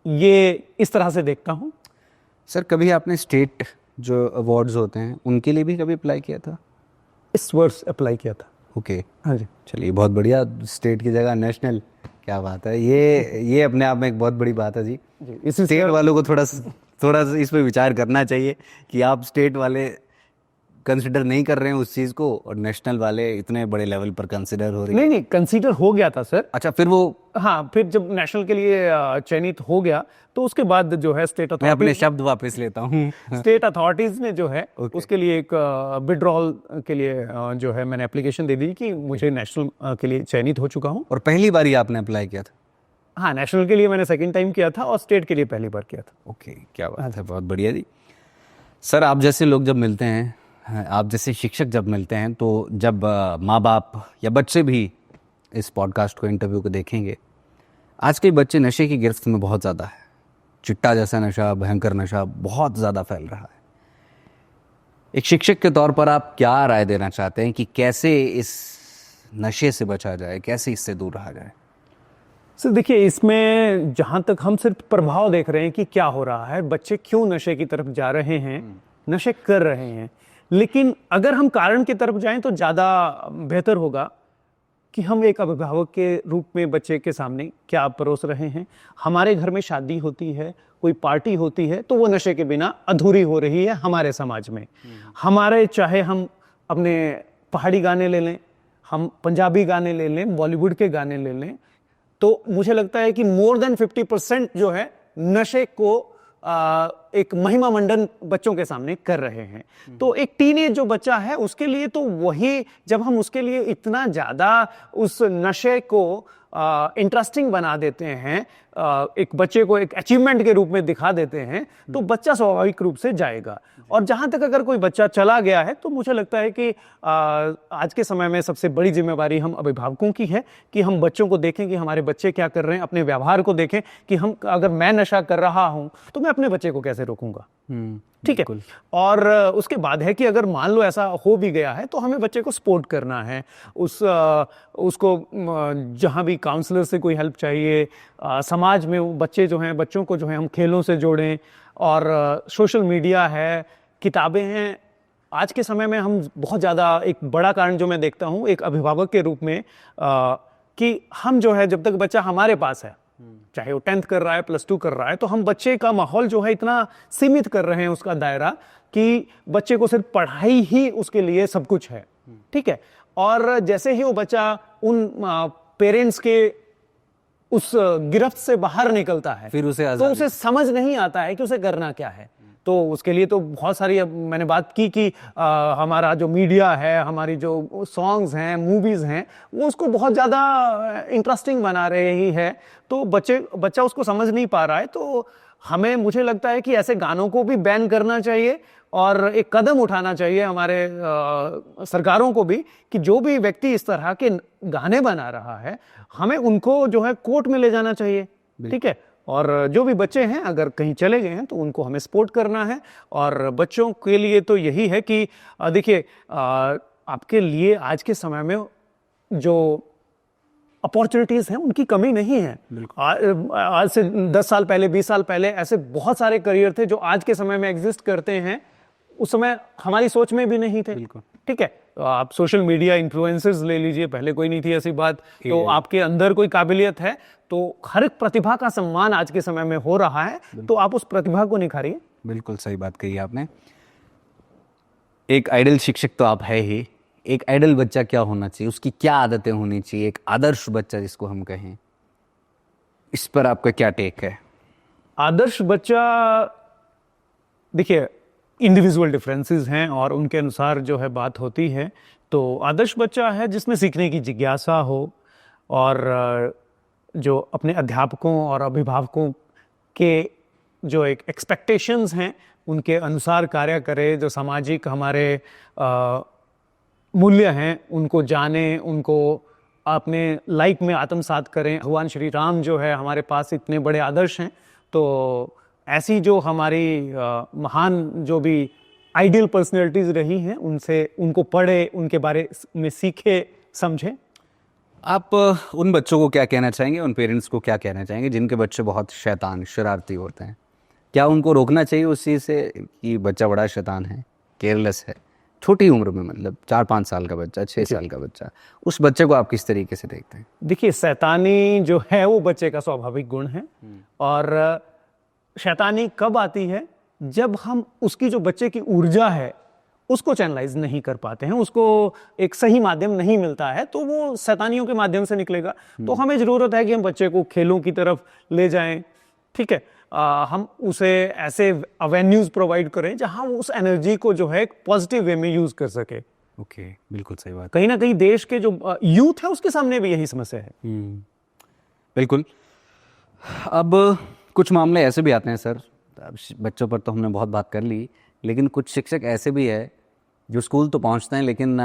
ये इस तरह से देखता हूँ। सर, कभी आपने स्टेट जो अवार्ड्स होते हैं उनके लिए भी कभी अप्लाई किया था? इस वर्ष अप्लाई किया था। ओके, हाँ जी। चलिए, बहुत बढ़िया। स्टेट की जगह नेशनल, क्या बात है, ये अपने आप में एक बहुत बड़ी बात है जी। इस स्टेट वालों को थोड़ा इस पर विचार करना चाहिए कि आप स्टेट वाले कंसिडर नहीं कर रहे हैं उस चीज को, और नेशनल वाले इतने बड़े लेवल पर कंसिडर हो रही है? नहीं नहीं, कंसीडर हो गया था सर। अच्छा, फिर वो, हाँ, फिर जब नेशनल के लिए चयनित हो गया तो उसके बाद जो है स्टेट मैं अपने अथॉरिटीज शब्द वापस लेता हूँ। स्टेट अथॉरिटीज ने जो है उसके लिए एक विड्रॉल के लिए जो है मैंने एप्लीकेशन दे दी कि मुझे नेशनल के लिए चयनित हो चुका हूँ। और पहली बार ही आपने अप्लाई किया था? हाँ, नेशनल के लिए मैंने सेकंड टाइम किया था और स्टेट के लिए पहली बार किया था। ओके, क्या बात है, बहुत बढ़िया जी। सर, आप जैसे लोग जब मिलते हैं, आप जैसे शिक्षक जब मिलते हैं, तो जब माँ बाप या बच्चे भी इस पॉडकास्ट को, इंटरव्यू को देखेंगे, आज के बच्चे नशे की गिरफ्त में बहुत ज़्यादा है। चिट्टा जैसा नशा, भयंकर नशा बहुत ज़्यादा फैल रहा है। एक शिक्षक के तौर पर आप क्या राय देना चाहते हैं कि कैसे इस नशे से बचा जाए, कैसे इससे दूर रहा जाए? सर देखिए, इसमें जहाँ तक हम सिर्फ प्रभाव देख रहे हैं कि क्या हो रहा है, बच्चे क्यों नशे की तरफ जा रहे हैं, नशे कर रहे हैं, लेकिन अगर हम कारण की तरफ जाएं तो ज़्यादा बेहतर होगा कि हम एक अभिभावक के रूप में बच्चे के सामने क्या परोस रहे हैं। हमारे घर में शादी होती है, कोई पार्टी होती है, तो वो नशे के बिना अधूरी हो रही है हमारे समाज में। हमारे, चाहे हम अपने पहाड़ी गाने ले लें, हम पंजाबी गाने ले लें, बॉलीवुड के गाने ले लें, तो मुझे लगता है कि मोर देन 50% जो है नशे को एक महिमा मंडन बच्चों के सामने कर रहे हैं। तो एक टीनेज जो बच्चा है उसके लिए तो वही, जब हम उसके लिए इतना ज़्यादा उस नशे को इंटरेस्टिंग बना देते हैं, एक बच्चे को एक अचीवमेंट के रूप में दिखा देते हैं, तो बच्चा स्वाभाविक रूप से जाएगा। और जहाँ तक अगर कोई बच्चा चला गया है तो मुझे लगता है कि आज के समय में सबसे बड़ी जिम्मेवारी हम अभिभावकों की है कि हम बच्चों को देखें कि हमारे बच्चे क्या कर रहे हैं, अपने व्यवहार को देखें कि हम, अगर मैं नशा कर रहा हूँ तो मैं अपने बच्चे को कैसे रोकूंगा। ठीक है। और उसके बाद है कि अगर मान लो ऐसा हो भी गया है तो हमें बच्चे को सपोर्ट करना है, उसको जहाँ भी काउंसलर से कोई हेल्प चाहिए, समाज में वो बच्चे जो हैं, बच्चों को जो है हम खेलों से जोड़ें, और सोशल मीडिया है, किताबें हैं। आज के समय में हम बहुत ज़्यादा, एक बड़ा कारण जो मैं देखता हूँ एक अभिभावक के रूप में, कि हम जो है, जब तक बच्चा हमारे पास है, चाहे वो 10th कर रहा है, +2 कर रहा है, तो हम बच्चे का माहौल जो है इतना सीमित कर रहे हैं, उसका दायरा, कि बच्चे को सिर्फ पढ़ाई ही उसके लिए सब कुछ है। ठीक है। और जैसे ही वो बच्चा उन पेरेंट्स के उस गिरफ्त से बाहर निकलता है, फिर तो उसे समझ नहीं आता है कि उसे करना क्या है। तो उसके लिए तो बहुत सारी, अब मैंने बात की कि हमारा जो मीडिया है, हमारी जो सॉन्ग्स हैं, मूवीज़ हैं, वो उसको बहुत ज़्यादा इंटरेस्टिंग बना रही है, तो बच्चा उसको समझ नहीं पा रहा है। तो हमें, मुझे लगता है कि ऐसे गानों को भी बैन करना चाहिए और एक कदम उठाना चाहिए हमारे सरकारों को भी, कि जो भी व्यक्ति इस तरह के गाने बना रहा है, हमें उनको जो है कोर्ट में ले जाना चाहिए। ठीक है। और जो भी बच्चे हैं अगर कहीं चले गए हैं तो उनको हमें सपोर्ट करना है। और बच्चों के लिए तो यही है कि देखिए, आपके लिए आज के समय में जो अपॉर्चुनिटीज़ हैं उनकी कमी नहीं है। आज से 10 साल पहले, 20 साल पहले ऐसे बहुत सारे करियर थे जो आज के समय में एग्जिस्ट करते हैं, उस समय हमारी सोच में भी नहीं थे। ठीक है। आप सोशल मीडिया इन्फ्लुएंसर्स ले लीजिए, पहले कोई नहीं थी ऐसी बात। तो आपके अंदर कोई काबिलियत है तो हर एक प्रतिभा का सम्मान आज के समय में हो रहा है, तो आप उस प्रतिभा को निखारिए। बिल्कुल सही बात कही आपने। एक आइडल शिक्षक तो आप है ही, एक आइडल बच्चा क्या होना चाहिए, उसकी क्या आदतें होनी चाहिए, एक आदर्श बच्चा जिसको हम कहें, इस पर आपका क्या टेक है? आदर्श बच्चा, देखिए, इंडिविजुअल डिफरेंसेस हैं और उनके अनुसार जो है बात होती है। तो आदर्श बच्चा है जिसमें सीखने की जिज्ञासा हो और जो अपने अध्यापकों और अभिभावकों के जो एक एक्सपेक्टेशंस हैं उनके अनुसार कार्य करे, जो सामाजिक हमारे मूल्य हैं उनको जाने, उनको अपने लाइफ में आत्मसात करें। भगवान श्री राम जो है हमारे पास इतने बड़े आदर्श हैं, तो ऐसी जो हमारी महान जो भी आइडियल पर्सनैलिटीज़ रही हैं उनको पढ़े, उनके बारे में सीखे, समझें। आप उन बच्चों को क्या कहना चाहेंगे, उन पेरेंट्स को क्या कहना चाहेंगे जिनके बच्चे बहुत शैतान, शरारती होते हैं? क्या उनको रोकना चाहिए उस चीज़ से कि बच्चा बड़ा शैतान है, केयरलेस है, छोटी उम्र में, मतलब 4-5 साल का बच्चा, 6 साल का बच्चा, उस बच्चे को आप किस तरीके से देखते हैं? देखिए, शैतानी जो है वो बच्चे का स्वाभाविक गुण है। और शैतानी कब आती है? जब हम उसकी जो बच्चे की ऊर्जा है उसको चैनलाइज नहीं कर पाते हैं, उसको एक सही माध्यम नहीं मिलता है, तो वो शैतानियों के माध्यम से निकलेगा। तो हमें जरूरत है कि हम बच्चे को खेलों की तरफ ले जाएं, ठीक है, हम उसे ऐसे अवेन्यूज प्रोवाइड करें जहां वो उस एनर्जी को जो है पॉजिटिव वे में यूज कर सके। ओके, बिल्कुल सही बात। कहीं ना कहीं देश के जो यूथ है उसके सामने भी यही समस्या है। बिल्कुल। अब कुछ मामले ऐसे भी आते हैं सर, अब बच्चों पर तो हमने बहुत बात कर ली, लेकिन कुछ शिक्षक ऐसे भी है जो स्कूल तो पहुंचते हैं लेकिन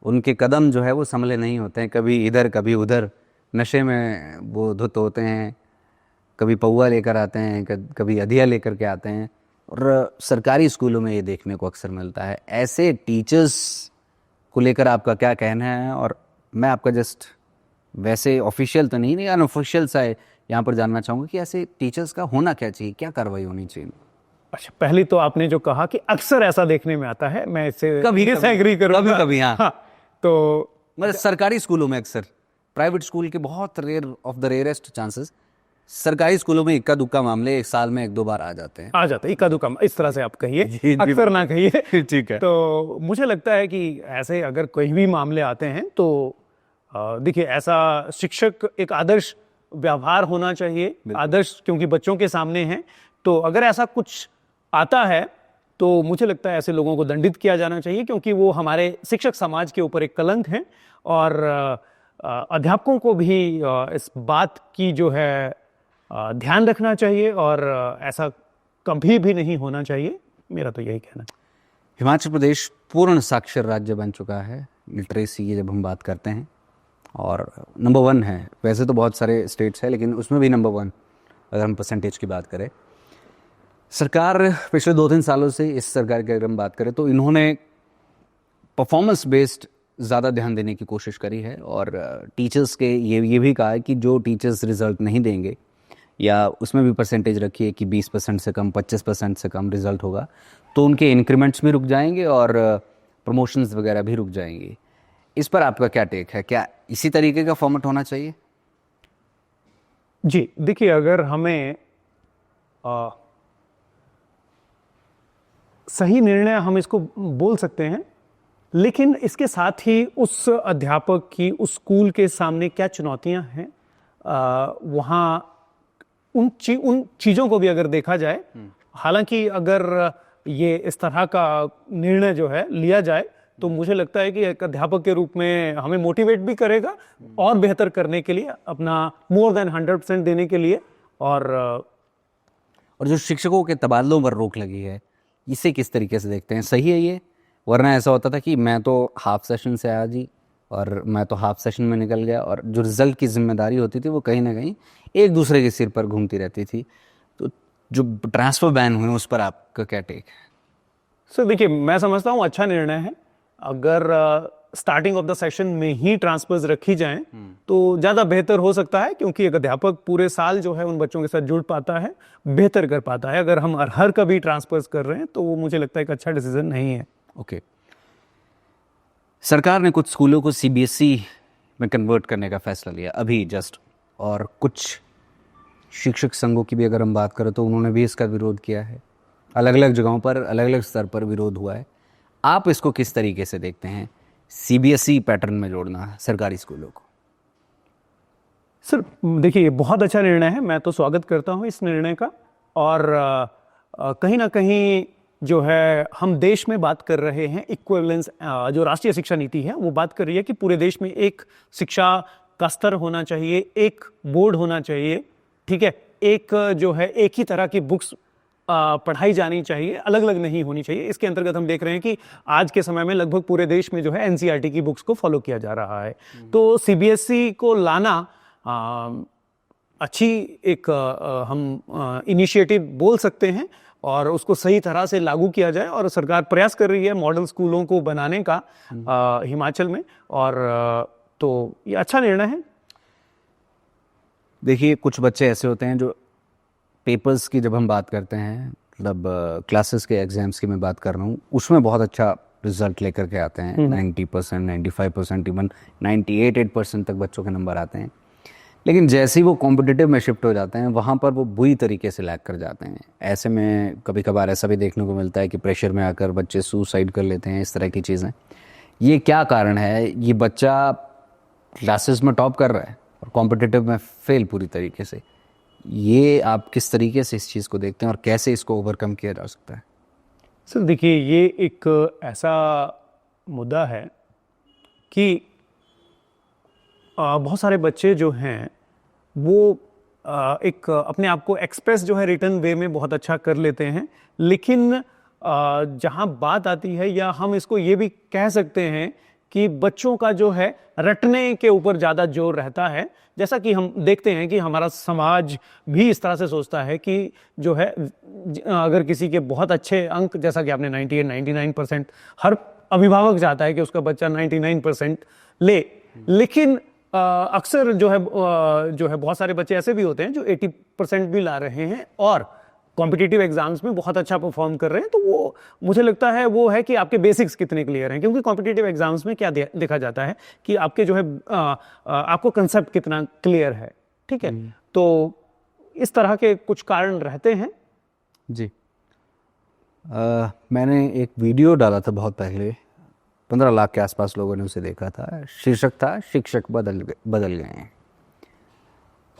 उनके कदम जो है वो संभले नहीं होते हैं, कभी इधर कभी उधर, नशे में वो धुत होते हैं, कभी पौआ लेकर आते हैं, कभी अधिया लेकर के आते हैं, और सरकारी स्कूलों में ये देखने को अक्सर मिलता है। ऐसे टीचर्स को लेकर आपका क्या कहना है? और मैं आपका जस्ट वैसे ऑफिशियल तो नहीं अनऑफिशियल सा है यहाँ पर जानना चाहूँगा कि ऐसे टीचर्स का होना क्या चाहिए, क्या कार्रवाई होनी चाहिए? अच्छा, पहले तो आपने जो कहा कि अक्सर ऐसा देखने में आता है, मैं इससे कभी डिसएग्री करूंगा। कभी हाँ। तो मतलब सरकारी स्कूलों में अक्सर, प्राइवेट स्कूल के बहुत rare of the rarest chances, सरकारी स्कूलों में इक्का दुक्का मामले एक साल में 1-2 बार आ जाते हैं। इक्का दुक्का, इस तरह से आप कहिए, जी, अक्सर ना कहिए। ठीक है। तो मुझे लगता है कि ऐसे अगर कोई भी मामले आते हैं तो देखिए, ऐसा शिक्षक एक आदर्श व्यवहार होना चाहिए, आदर्श, क्योंकि बच्चों के सामने हैं। तो अगर ऐसा कुछ आता है तो मुझे लगता है ऐसे लोगों को दंडित किया जाना चाहिए, क्योंकि वो हमारे शिक्षक समाज के ऊपर एक कलंक है। और अध्यापकों को भी इस बात की जो है ध्यान रखना चाहिए, और ऐसा कभी भी नहीं होना चाहिए, मेरा तो यही कहना है। हिमाचल प्रदेश पूर्ण साक्षर राज्य बन चुका है लिटरेसी की जब हम बात करते हैं, और नंबर 1 है। वैसे तो बहुत सारे स्टेट्स हैं लेकिन उसमें भी नंबर 1 अगर हम परसेंटेज की बात करें। सरकार पिछले 2-3 सालों से, इस सरकार की अगर हम बात करें तो इन्होंने परफॉर्मेंस बेस्ड ज़्यादा ध्यान देने की कोशिश करी है, और टीचर्स के ये भी कहा है कि जो टीचर्स रिजल्ट नहीं देंगे, या उसमें भी परसेंटेज रखी है कि 20% से कम, 25% से कम रिजल्ट होगा तो उनके इंक्रीमेंट्स भी रुक जाएंगे और प्रमोशंस वगैरह भी रुक जाएंगे। इस पर आपका क्या टेक है? क्या इसी तरीके का फॉर्मेट होना चाहिए? जी देखिए, अगर हमें सही निर्णय हम इसको बोल सकते हैं, लेकिन इसके साथ ही उस अध्यापक की, उस स्कूल के सामने क्या चुनौतियां हैं, वहाँ उन चीज़ों को भी अगर देखा जाए। हालांकि अगर ये इस तरह का निर्णय जो है लिया जाए तो मुझे लगता है कि एक अध्यापक के रूप में हमें मोटिवेट भी करेगा और बेहतर करने के लिए, अपना मोर देन 100% देने के लिए। और जो शिक्षकों के तबादलों पर रोक लगी है, इसे किस तरीके से देखते हैं? सही है ये? वरना ऐसा होता था कि मैं तो हाफ सेशन से आया जी और मैं तो हाफ सेशन में निकल गया, और जो रिजल्ट की जिम्मेदारी होती थी वो कहीं ना कहीं एक दूसरे के सिर पर घूमती रहती थी। तो जो ट्रांसफर बैन हुए उस पर आपका क्या टेक है? सर देखिए, मैं समझता हूँ अच्छा निर्णय है। अगर स्टार्टिंग ऑफ द सेशन में ही ट्रांसफर्स रखी जाएं तो ज़्यादा बेहतर हो सकता है, क्योंकि एक अध्यापक पूरे साल जो है उन बच्चों के साथ जुड़ पाता है, बेहतर कर पाता है। अगर हम हर कभी ट्रांसफर्स कर रहे हैं तो वो मुझे लगता है एक अच्छा डिसीजन नहीं है। ओके। सरकार ने कुछ स्कूलों को सीबीएसई में कन्वर्ट करने का फैसला लिया अभी जस्ट, और कुछ शिक्षक संघों की भी अगर हम बात करें तो उन्होंने भी इसका विरोध किया है। अलग अलग जगहों पर, अलग अलग स्तर पर विरोध हुआ है। आप इसको किस तरीके से देखते हैं, सीबीएसई पैटर्न में जोड़ना सरकारी स्कूलों को? सर देखिए, ये बहुत अच्छा निर्णय है, मैं तो स्वागत करता हूँ इस निर्णय का। और कहीं ना कहीं जो है हम देश में बात कर रहे हैं इक्विवेलेंस, जो राष्ट्रीय शिक्षा नीति है वो बात कर रही है कि पूरे देश में एक शिक्षा का स्तर होना चाहिए, एक बोर्ड होना चाहिए, ठीक है, एक जो है एक ही तरह की बुक्स पढ़ाई जानी चाहिए, अलग अलग नहीं होनी चाहिए। इसके अंतर्गत हम देख रहे हैं कि आज के समय में लगभग पूरे देश में जो है एनसीईआरटी की बुक्स को फॉलो किया जा रहा है। तो सीबीएसई को लाना अच्छी एक हम इनिशिएटिव बोल सकते हैं, और उसको सही तरह से लागू किया जाए। और सरकार प्रयास कर रही है मॉडल स्कूलों को बनाने का हिमाचल में, और तो ये अच्छा निर्णय है। देखिए, कुछ बच्चे ऐसे होते हैं जो पेपर्स की जब हम बात करते हैं, मतलब क्लासेस के एग्जाम्स की मैं बात कर रहा हूँ, उसमें बहुत अच्छा रिजल्ट लेकर के आते हैं। 90%, 95%, इवन 98% तक बच्चों के नंबर आते हैं। लेकिन जैसे ही वो कॉम्पिटिटिव में शिफ्ट हो जाते हैं वहाँ पर वो बुरी तरीके से लैग कर जाते हैं। ऐसे में कभी कभार ऐसा भी देखने को मिलता है कि प्रेशर में आकर बच्चे सुसाइड कर लेते हैं, इस तरह की चीज़ें। ये क्या कारण है? ये बच्चा क्लासेस में टॉप कर रहा है और कॉम्पिटिटिव में फेल पूरी तरीके से। ये आप किस तरीके से इस चीज़ को देखते हैं और कैसे इसको ओवरकम किया जा सकता है? सर देखिए, ये एक ऐसा मुद्दा है कि बहुत सारे बच्चे जो हैं वो एक अपने आप को एक्सप्रेस जो है रिटर्न वे में बहुत अच्छा कर लेते हैं, लेकिन जहाँ बात आती है, या हम इसको ये भी कह सकते हैं कि बच्चों का जो है रटने के ऊपर ज़्यादा जोर रहता है। जैसा कि हम देखते हैं कि हमारा समाज भी इस तरह से सोचता है कि जो है अगर किसी के बहुत अच्छे अंक, जैसा कि आपने 98, 99%, हर अभिभावक चाहता है कि उसका बच्चा 99% ले, लेकिन अक्सर जो है बहुत सारे बच्चे ऐसे भी होते हैं जो 80% भी ला रहे हैं और कॉम्पिटिटिव एग्जाम्स में बहुत अच्छा परफॉर्म कर रहे हैं। तो वो मुझे लगता है वो है कि आपके बेसिक्स कितने क्लियर हैं, क्योंकि कॉम्पिटिटिव एग्जाम्स में क्या देखा जाता है कि आपके जो है आपको कंसेप्ट कितना क्लियर है। ठीक है, तो इस तरह के कुछ कारण रहते हैं। जी, मैंने एक वीडियो डाला था बहुत पहले, 15 लाख के आसपास लोगों ने उसे देखा था। शीर्षक था शिक्षक बदल गए हैं।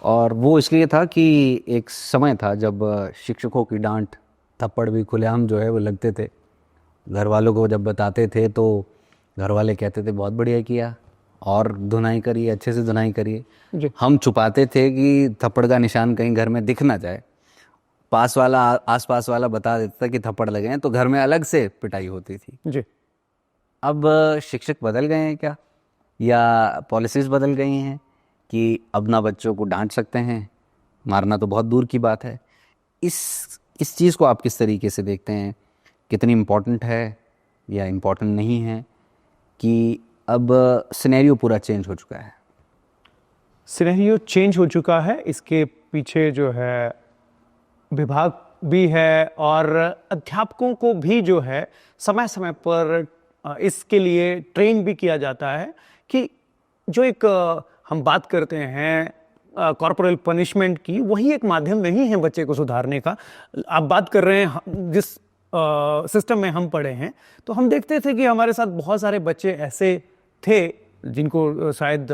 और वो इसलिए था कि एक समय था जब शिक्षकों की डांट थप्पड़ भी खुलेआम जो है वो लगते थे। घर वालों को जब बताते थे तो घर वाले कहते थे बहुत बढ़िया किया, और धुनाई करिए, अच्छे से धुनाई करिए। हम छुपाते थे कि थप्पड़ का निशान कहीं घर में दिख ना जाए। आसपास वाला बता देता था कि थप्पड़ लगे हैं, तो घर में अलग से पिटाई होती थी। जी, अब शिक्षक बदल गए हैं क्या, या पॉलिसीज़ बदल गई हैं कि अब ना बच्चों को डांट सकते हैं, मारना तो बहुत दूर की बात है। इस चीज़ को आप किस तरीके से देखते हैं? कितनी इम्पोर्टेंट है या इम्पोर्टेंट नहीं है कि अब सिनेरियो पूरा चेंज हो चुका है? सिनेरियो चेंज हो चुका है, इसके पीछे जो है विभाग भी है और अध्यापकों को भी जो है समय समय पर इसके लिए ट्रेन भी किया जाता है कि जो एक हम बात करते हैं कॉर्पोरल पनिशमेंट की, वही एक माध्यम नहीं है बच्चे को सुधारने का। आप बात कर रहे हैं जिस सिस्टम में हम पढ़े हैं, तो हम देखते थे कि हमारे साथ बहुत सारे बच्चे ऐसे थे जिनको शायद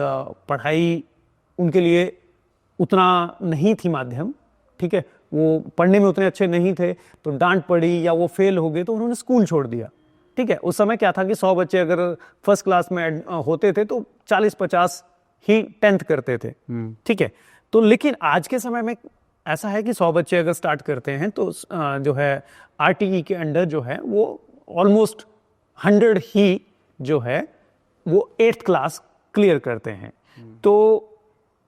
पढ़ाई उनके लिए उतना नहीं थी माध्यम। ठीक है, वो पढ़ने में उतने अच्छे नहीं थे, तो डांट पड़ी या वो फेल हो गए तो उन्होंने स्कूल छोड़ दिया। ठीक है, उस समय क्या था कि 100 बच्चे अगर फर्स्ट क्लास में होते थे तो 40-50 ही 10th करते थे। ठीक है, तो लेकिन आज के समय में ऐसा है कि 100 बच्चे अगर स्टार्ट करते हैं तो जो है आरटीई के अंडर जो है वो ऑलमोस्ट 100 ही जो है वो 8th क्लास क्लियर करते हैं। तो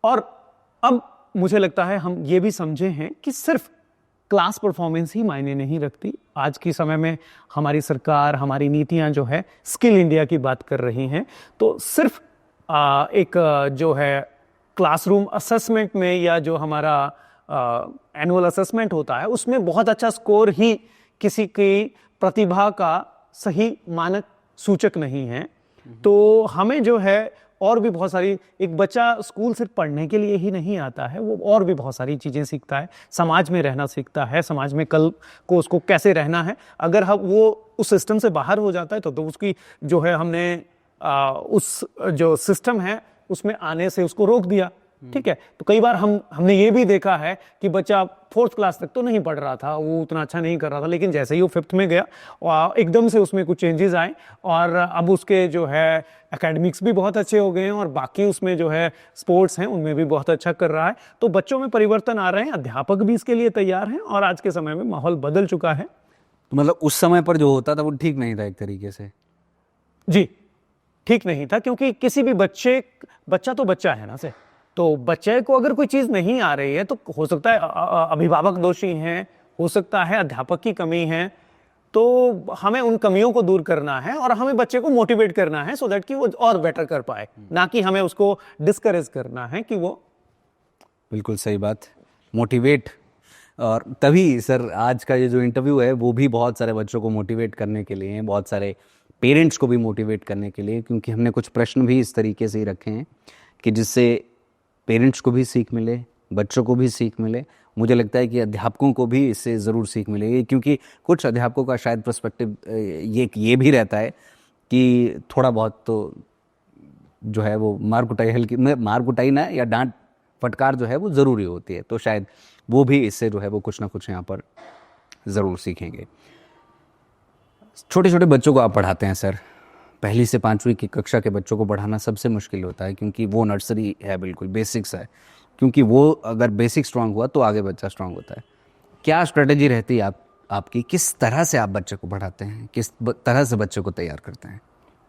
और अब मुझे लगता है हम ये भी समझे हैं कि सिर्फ क्लास परफॉर्मेंस ही मायने नहीं रखती। आज के समय में हमारी सरकार, हमारी नीतियां जो है स्किल इंडिया की बात कर रही हैं, तो सिर्फ एक जो है क्लासरूम असेसमेंट में या जो हमारा एनुअल असेसमेंट होता है उसमें बहुत अच्छा स्कोर ही किसी की प्रतिभा का सही मानक सूचक नहीं है। तो हमें जो है और भी बहुत सारी, एक बच्चा स्कूल सिर्फ पढ़ने के लिए ही नहीं आता है, वो और भी बहुत सारी चीज़ें सीखता है, समाज में रहना सीखता है, समाज में कल को उसको कैसे रहना है। अगर हम वो उस सिस्टम से बाहर हो जाता है तो उसकी जो है हमने उस जो सिस्टम है उसमें आने से उसको रोक दिया। ठीक है, तो कई बार हमने ये भी देखा है कि बच्चा 4th क्लास तक तो नहीं पढ़ रहा था, वो उतना अच्छा नहीं कर रहा था, लेकिन जैसे ही वो 5th में गया और एकदम से उसमें कुछ चेंजेस आए और अब उसके जो है एकेडमिक्स भी बहुत अच्छे हो गए हैं और बाकी उसमें जो है स्पोर्ट्स हैं उनमें भी बहुत अच्छा कर रहा है। तो बच्चों में परिवर्तन आ रहे हैं, अध्यापक भी इसके लिए तैयार हैं और आज के समय में माहौल बदल चुका है। तो मतलब उस समय पर जो होता था वो ठीक नहीं था एक तरीके से? जी, ठीक नहीं था, क्योंकि किसी भी बच्चा तो बच्चा है ना से, तो बच्चे को अगर कोई चीज़ नहीं आ रही है तो हो सकता है अभिभावक दोषी हैं, हो सकता है अध्यापक की कमी है, तो हमें उन कमियों को दूर करना है और हमें बच्चे को मोटिवेट करना है सो दैट कि वो और बेटर कर पाए, ना कि हमें उसको डिस्करेज करना है कि वो। बिल्कुल सही बात, मोटिवेट। और तभी सर आज का ये जो इंटरव्यू है वो भी बहुत सारे बच्चों को मोटिवेट करने के लिए, बहुत सारे पेरेंट्स को भी मोटिवेट करने के लिए, क्योंकि हमने कुछ प्रश्न भी इस तरीके से ही रखे हैं कि जिससे पेरेंट्स को भी सीख मिले, बच्चों को भी सीख मिले। मुझे लगता है कि अध्यापकों को भी इससे ज़रूर सीख मिलेगी, क्योंकि कुछ अध्यापकों का शायद पर्सपेक्टिव ये भी रहता है कि थोड़ा बहुत तो जो है वो मार कुटाई ना, या डांट फटकार जो है वो ज़रूरी होती है। तो शायद वो भी इससे जो है वो कुछ ना कुछ यहाँ पर ज़रूर सीखेंगे। छोटे छोटे बच्चों को आप पढ़ाते हैं सर, 1ली से 5वीं की कक्षा के बच्चों को पढ़ाना सबसे मुश्किल होता है, क्योंकि वो नर्सरी है, बिल्कुल बेसिक्स है। क्योंकि वो अगर बेसिक स्ट्रांग हुआ तो आगे बच्चा स्ट्रांग होता है। क्या स्ट्रेटेजी रहती है आपकी, किस तरह से आप बच्चे को पढ़ाते हैं, किस तरह से बच्चे को तैयार करते हैं?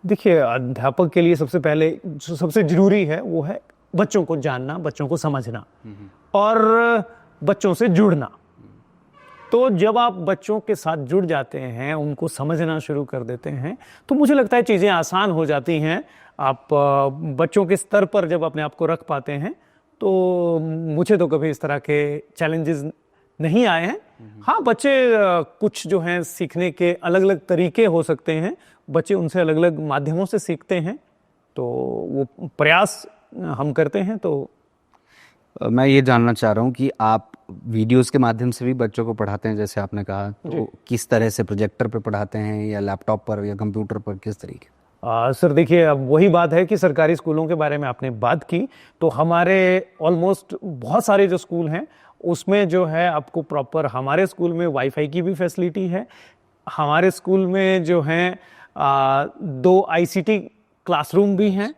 देखिए, अध्यापक के लिए सबसे पहले जो सबसे जरूरी है वो है बच्चों को जानना, बच्चों को समझना और बच्चों से जुड़ना। तो जब आप बच्चों के साथ जुड़ जाते हैं, उनको समझना शुरू कर देते हैं, तो मुझे लगता है चीज़ें आसान हो जाती हैं। आप बच्चों के स्तर पर जब अपने आप को रख पाते हैं, तो मुझे तो कभी इस तरह के चैलेंजेस नहीं आए हैं। हाँ, बच्चे कुछ जो हैं सीखने के अलग अलग तरीके हो सकते हैं, बच्चे उनसे अलग अलग माध्यमों से सीखते हैं, तो वो प्रयास हम करते हैं। तो मैं ये जानना चाह रहा हूँ कि आप वीडियोस के माध्यम से भी बच्चों को पढ़ाते हैं, जैसे आपने कहा, तो किस तरह से, प्रोजेक्टर पे पढ़ाते हैं या लैपटॉप पर या कंप्यूटर पर, किस तरीके? सर देखिए, अब वही बात है कि सरकारी स्कूलों के बारे में आपने बात की, तो हमारे ऑलमोस्ट बहुत सारे जो स्कूल हैं उसमें जो है आपको प्रॉपर, हमारे स्कूल में वाईफाई की भी फैसिलिटी है। हमारे स्कूल में जो है 2 आईसीटी क्लासरूम भी हैं,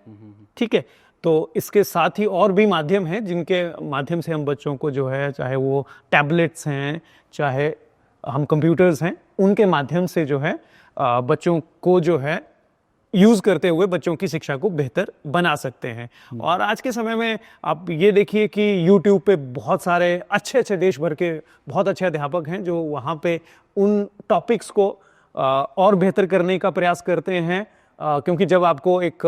ठीक है। तो इसके साथ ही और भी माध्यम हैं जिनके माध्यम से हम बच्चों को जो है, चाहे वो टैबलेट्स हैं, चाहे हम कंप्यूटर्स हैं, उनके माध्यम से जो है बच्चों को जो है यूज़ करते हुए बच्चों की शिक्षा को बेहतर बना सकते हैं। और आज के समय में आप ये देखिए कि YouTube पे बहुत सारे अच्छे देश भर के बहुत अच्छे अध्यापक हैं जो वहाँ पे उन टॉपिक्स को और बेहतर करने का प्रयास करते हैं। क्योंकि जब आपको एक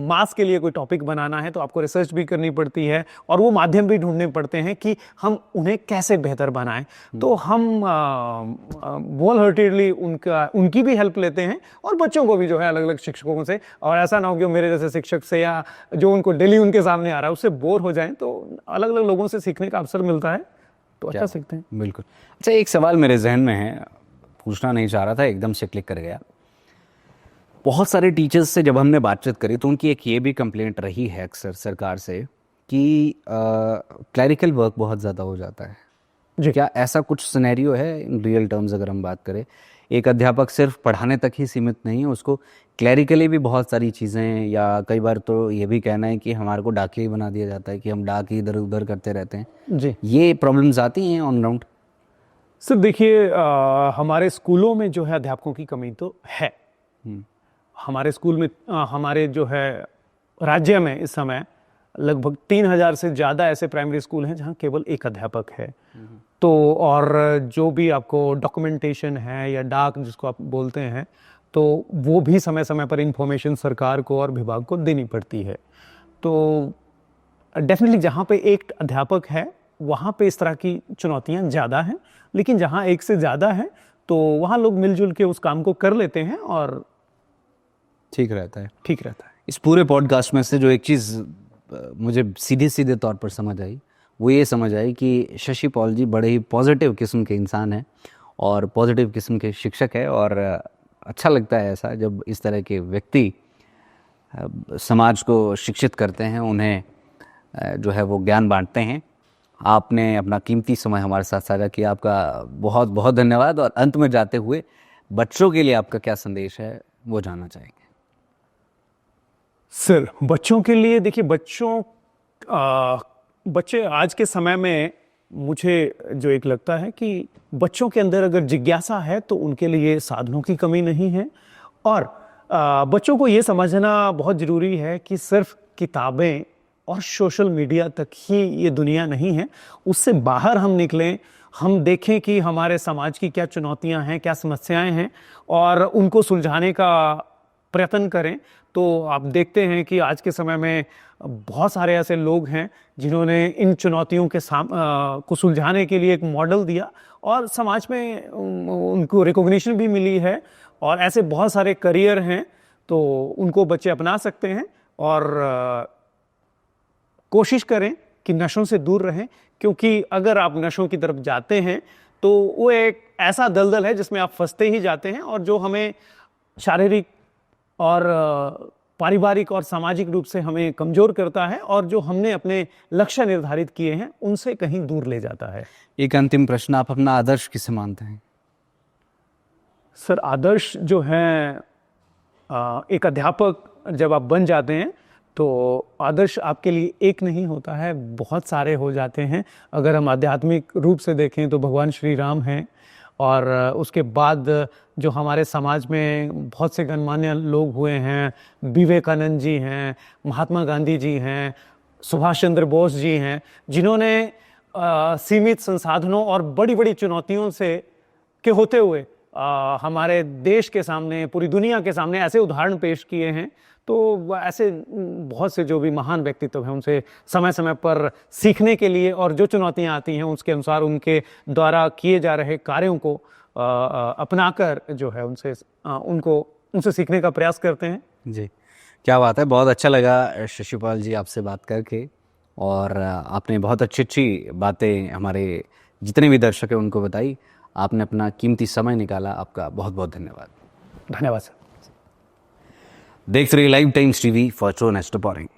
मास के लिए कोई टॉपिक बनाना है तो आपको रिसर्च भी करनी पड़ती है और वो माध्यम भी ढूंढने पड़ते हैं कि हम उन्हें कैसे बेहतर बनाएं। तो हम होल हार्टेडली उनकी भी हेल्प लेते हैं और बच्चों को भी जो है अलग अलग शिक्षकों से, और ऐसा ना हो कि मेरे जैसे शिक्षक से या जो उनको डेली उनके सामने आ रहा है उससे बोर हो जाएं, तो अलग अलग लोगों से सीखने का अवसर मिलता है, तो अच्छा सीखते हैं। बिल्कुल। अच्छा, एक सवाल मेरे जहन में है, पूछना नहीं चाह रहा था, एकदम से क्लिक कर गया। बहुत सारे टीचर्स से जब हमने बातचीत करी तो उनकी एक ये भी कंप्लेंट रही है अक्सर सरकार से कि क्लरिकल वर्क बहुत ज़्यादा हो जाता है जी। क्या ऐसा कुछ सिनेरियो है इन रियल टर्म्स? अगर हम बात करें, एक अध्यापक सिर्फ पढ़ाने तक ही सीमित नहीं है, उसको क्लरिकली भी बहुत सारी चीज़ें, या कई बार तो ये भी कहना है कि हमारे को डाकिया ही बना दिया जाता है कि हम डाक ही इधर उधर करते रहते हैं जी। ये प्रॉब्लम्स आती हैं ऑन ग्राउंड? सर देखिए, हमारे स्कूलों में जो है अध्यापकों की कमी तो है। हमारे स्कूल में हमारे जो है राज्य में इस समय लगभग 3000 से ज़्यादा ऐसे प्राइमरी स्कूल हैं जहां केवल एक अध्यापक है। तो और जो भी आपको डॉक्यूमेंटेशन है या डाक जिसको आप बोलते हैं, तो वो भी समय समय पर इंफॉर्मेशन सरकार को और विभाग को देनी पड़ती है। तो डेफिनेटली जहाँ पे एक अध्यापक है वहाँ पे इस तरह की चुनौतियाँ ज़्यादा हैं, लेकिन जहाँ एक से ज़्यादा है तो वहाँ लोग मिलजुल के उस काम को कर लेते हैं और ठीक रहता है। इस पूरे पॉडकास्ट में से जो एक चीज़ मुझे सीधे तौर पर समझ आई, वो ये समझ आई कि शशि पॉल जी बड़े ही पॉजिटिव किस्म के इंसान हैं और पॉजिटिव किस्म के शिक्षक है। और अच्छा लगता है ऐसा जब इस तरह के व्यक्ति समाज को शिक्षित करते हैं, उन्हें जो है वो ज्ञान बांटते हैं। आपने अपना कीमती समय हमारे साथ साझा किया, आपका बहुत बहुत धन्यवाद। और अंत में जाते हुए बच्चों के लिए आपका क्या संदेश है वो जानना चाहेंगे। सर बच्चों के लिए देखिए, बच्चे आज के समय में मुझे जो एक लगता है कि बच्चों के अंदर अगर जिज्ञासा है तो उनके लिए साधनों की कमी नहीं है। और बच्चों को ये समझना बहुत ज़रूरी है कि सिर्फ किताबें और सोशल मीडिया तक ही ये दुनिया नहीं है, उससे बाहर हम निकलें, हम देखें कि हमारे समाज की क्या चुनौतियां हैं, क्या समस्याएं हैं और उनको सुलझाने का प्रयत्न करें। तो आप देखते हैं कि आज के समय में बहुत सारे ऐसे लोग हैं जिन्होंने इन चुनौतियों के को सुलझाने के लिए एक मॉडल दिया और समाज में उनको रिकॉग्निशन भी मिली है, और ऐसे बहुत सारे करियर हैं तो उनको बच्चे अपना सकते हैं। और कोशिश करें कि नशों से दूर रहें, क्योंकि अगर आप नशों की तरफ जाते हैं तो वो एक ऐसा दलदल है जिसमें आप फंसते ही जाते हैं, और जो हमें शारीरिक और पारिवारिक और सामाजिक रूप से हमें कमजोर करता है, और जो हमने अपने लक्ष्य निर्धारित किए हैं उनसे कहीं दूर ले जाता है। एक अंतिम प्रश्न, आप अपना आदर्श किसे मानते हैं? सर, आदर्श जो है, एक अध्यापक जब आप बन जाते हैं तो आदर्श आपके लिए एक नहीं होता है, बहुत सारे हो जाते हैं। अगर हम आध्यात्मिक रूप से देखें तो भगवान श्री राम हैं, और उसके बाद जो हमारे समाज में बहुत से गणमान्य लोग हुए हैं, विवेकानंद जी हैं, महात्मा गांधी जी हैं, सुभाष चंद्र बोस जी हैं, जिन्होंने सीमित संसाधनों और बड़ी बड़ी चुनौतियों से के होते हुए हमारे देश के सामने, पूरी दुनिया के सामने ऐसे उदाहरण पेश किए हैं। तो ऐसे बहुत से जो भी महान व्यक्तित्व हैं उनसे समय समय पर सीखने के लिए, और जो चुनौतियां आती हैं उसके अनुसार उनके द्वारा किए जा रहे कार्यों को अपनाकर जो है उनसे सीखने का प्रयास करते हैं। जी, क्या बात है, बहुत अच्छा लगा शशिपाल जी आपसे बात करके, और आपने बहुत अच्छी अच्छी बातें हमारे जितने भी दर्शक हैं उनको बताई। आपने अपना कीमती समय निकाला, आपका बहुत बहुत धन्यवाद। धन्यवाद सर। देखते रहिए live times TV for true next reporting.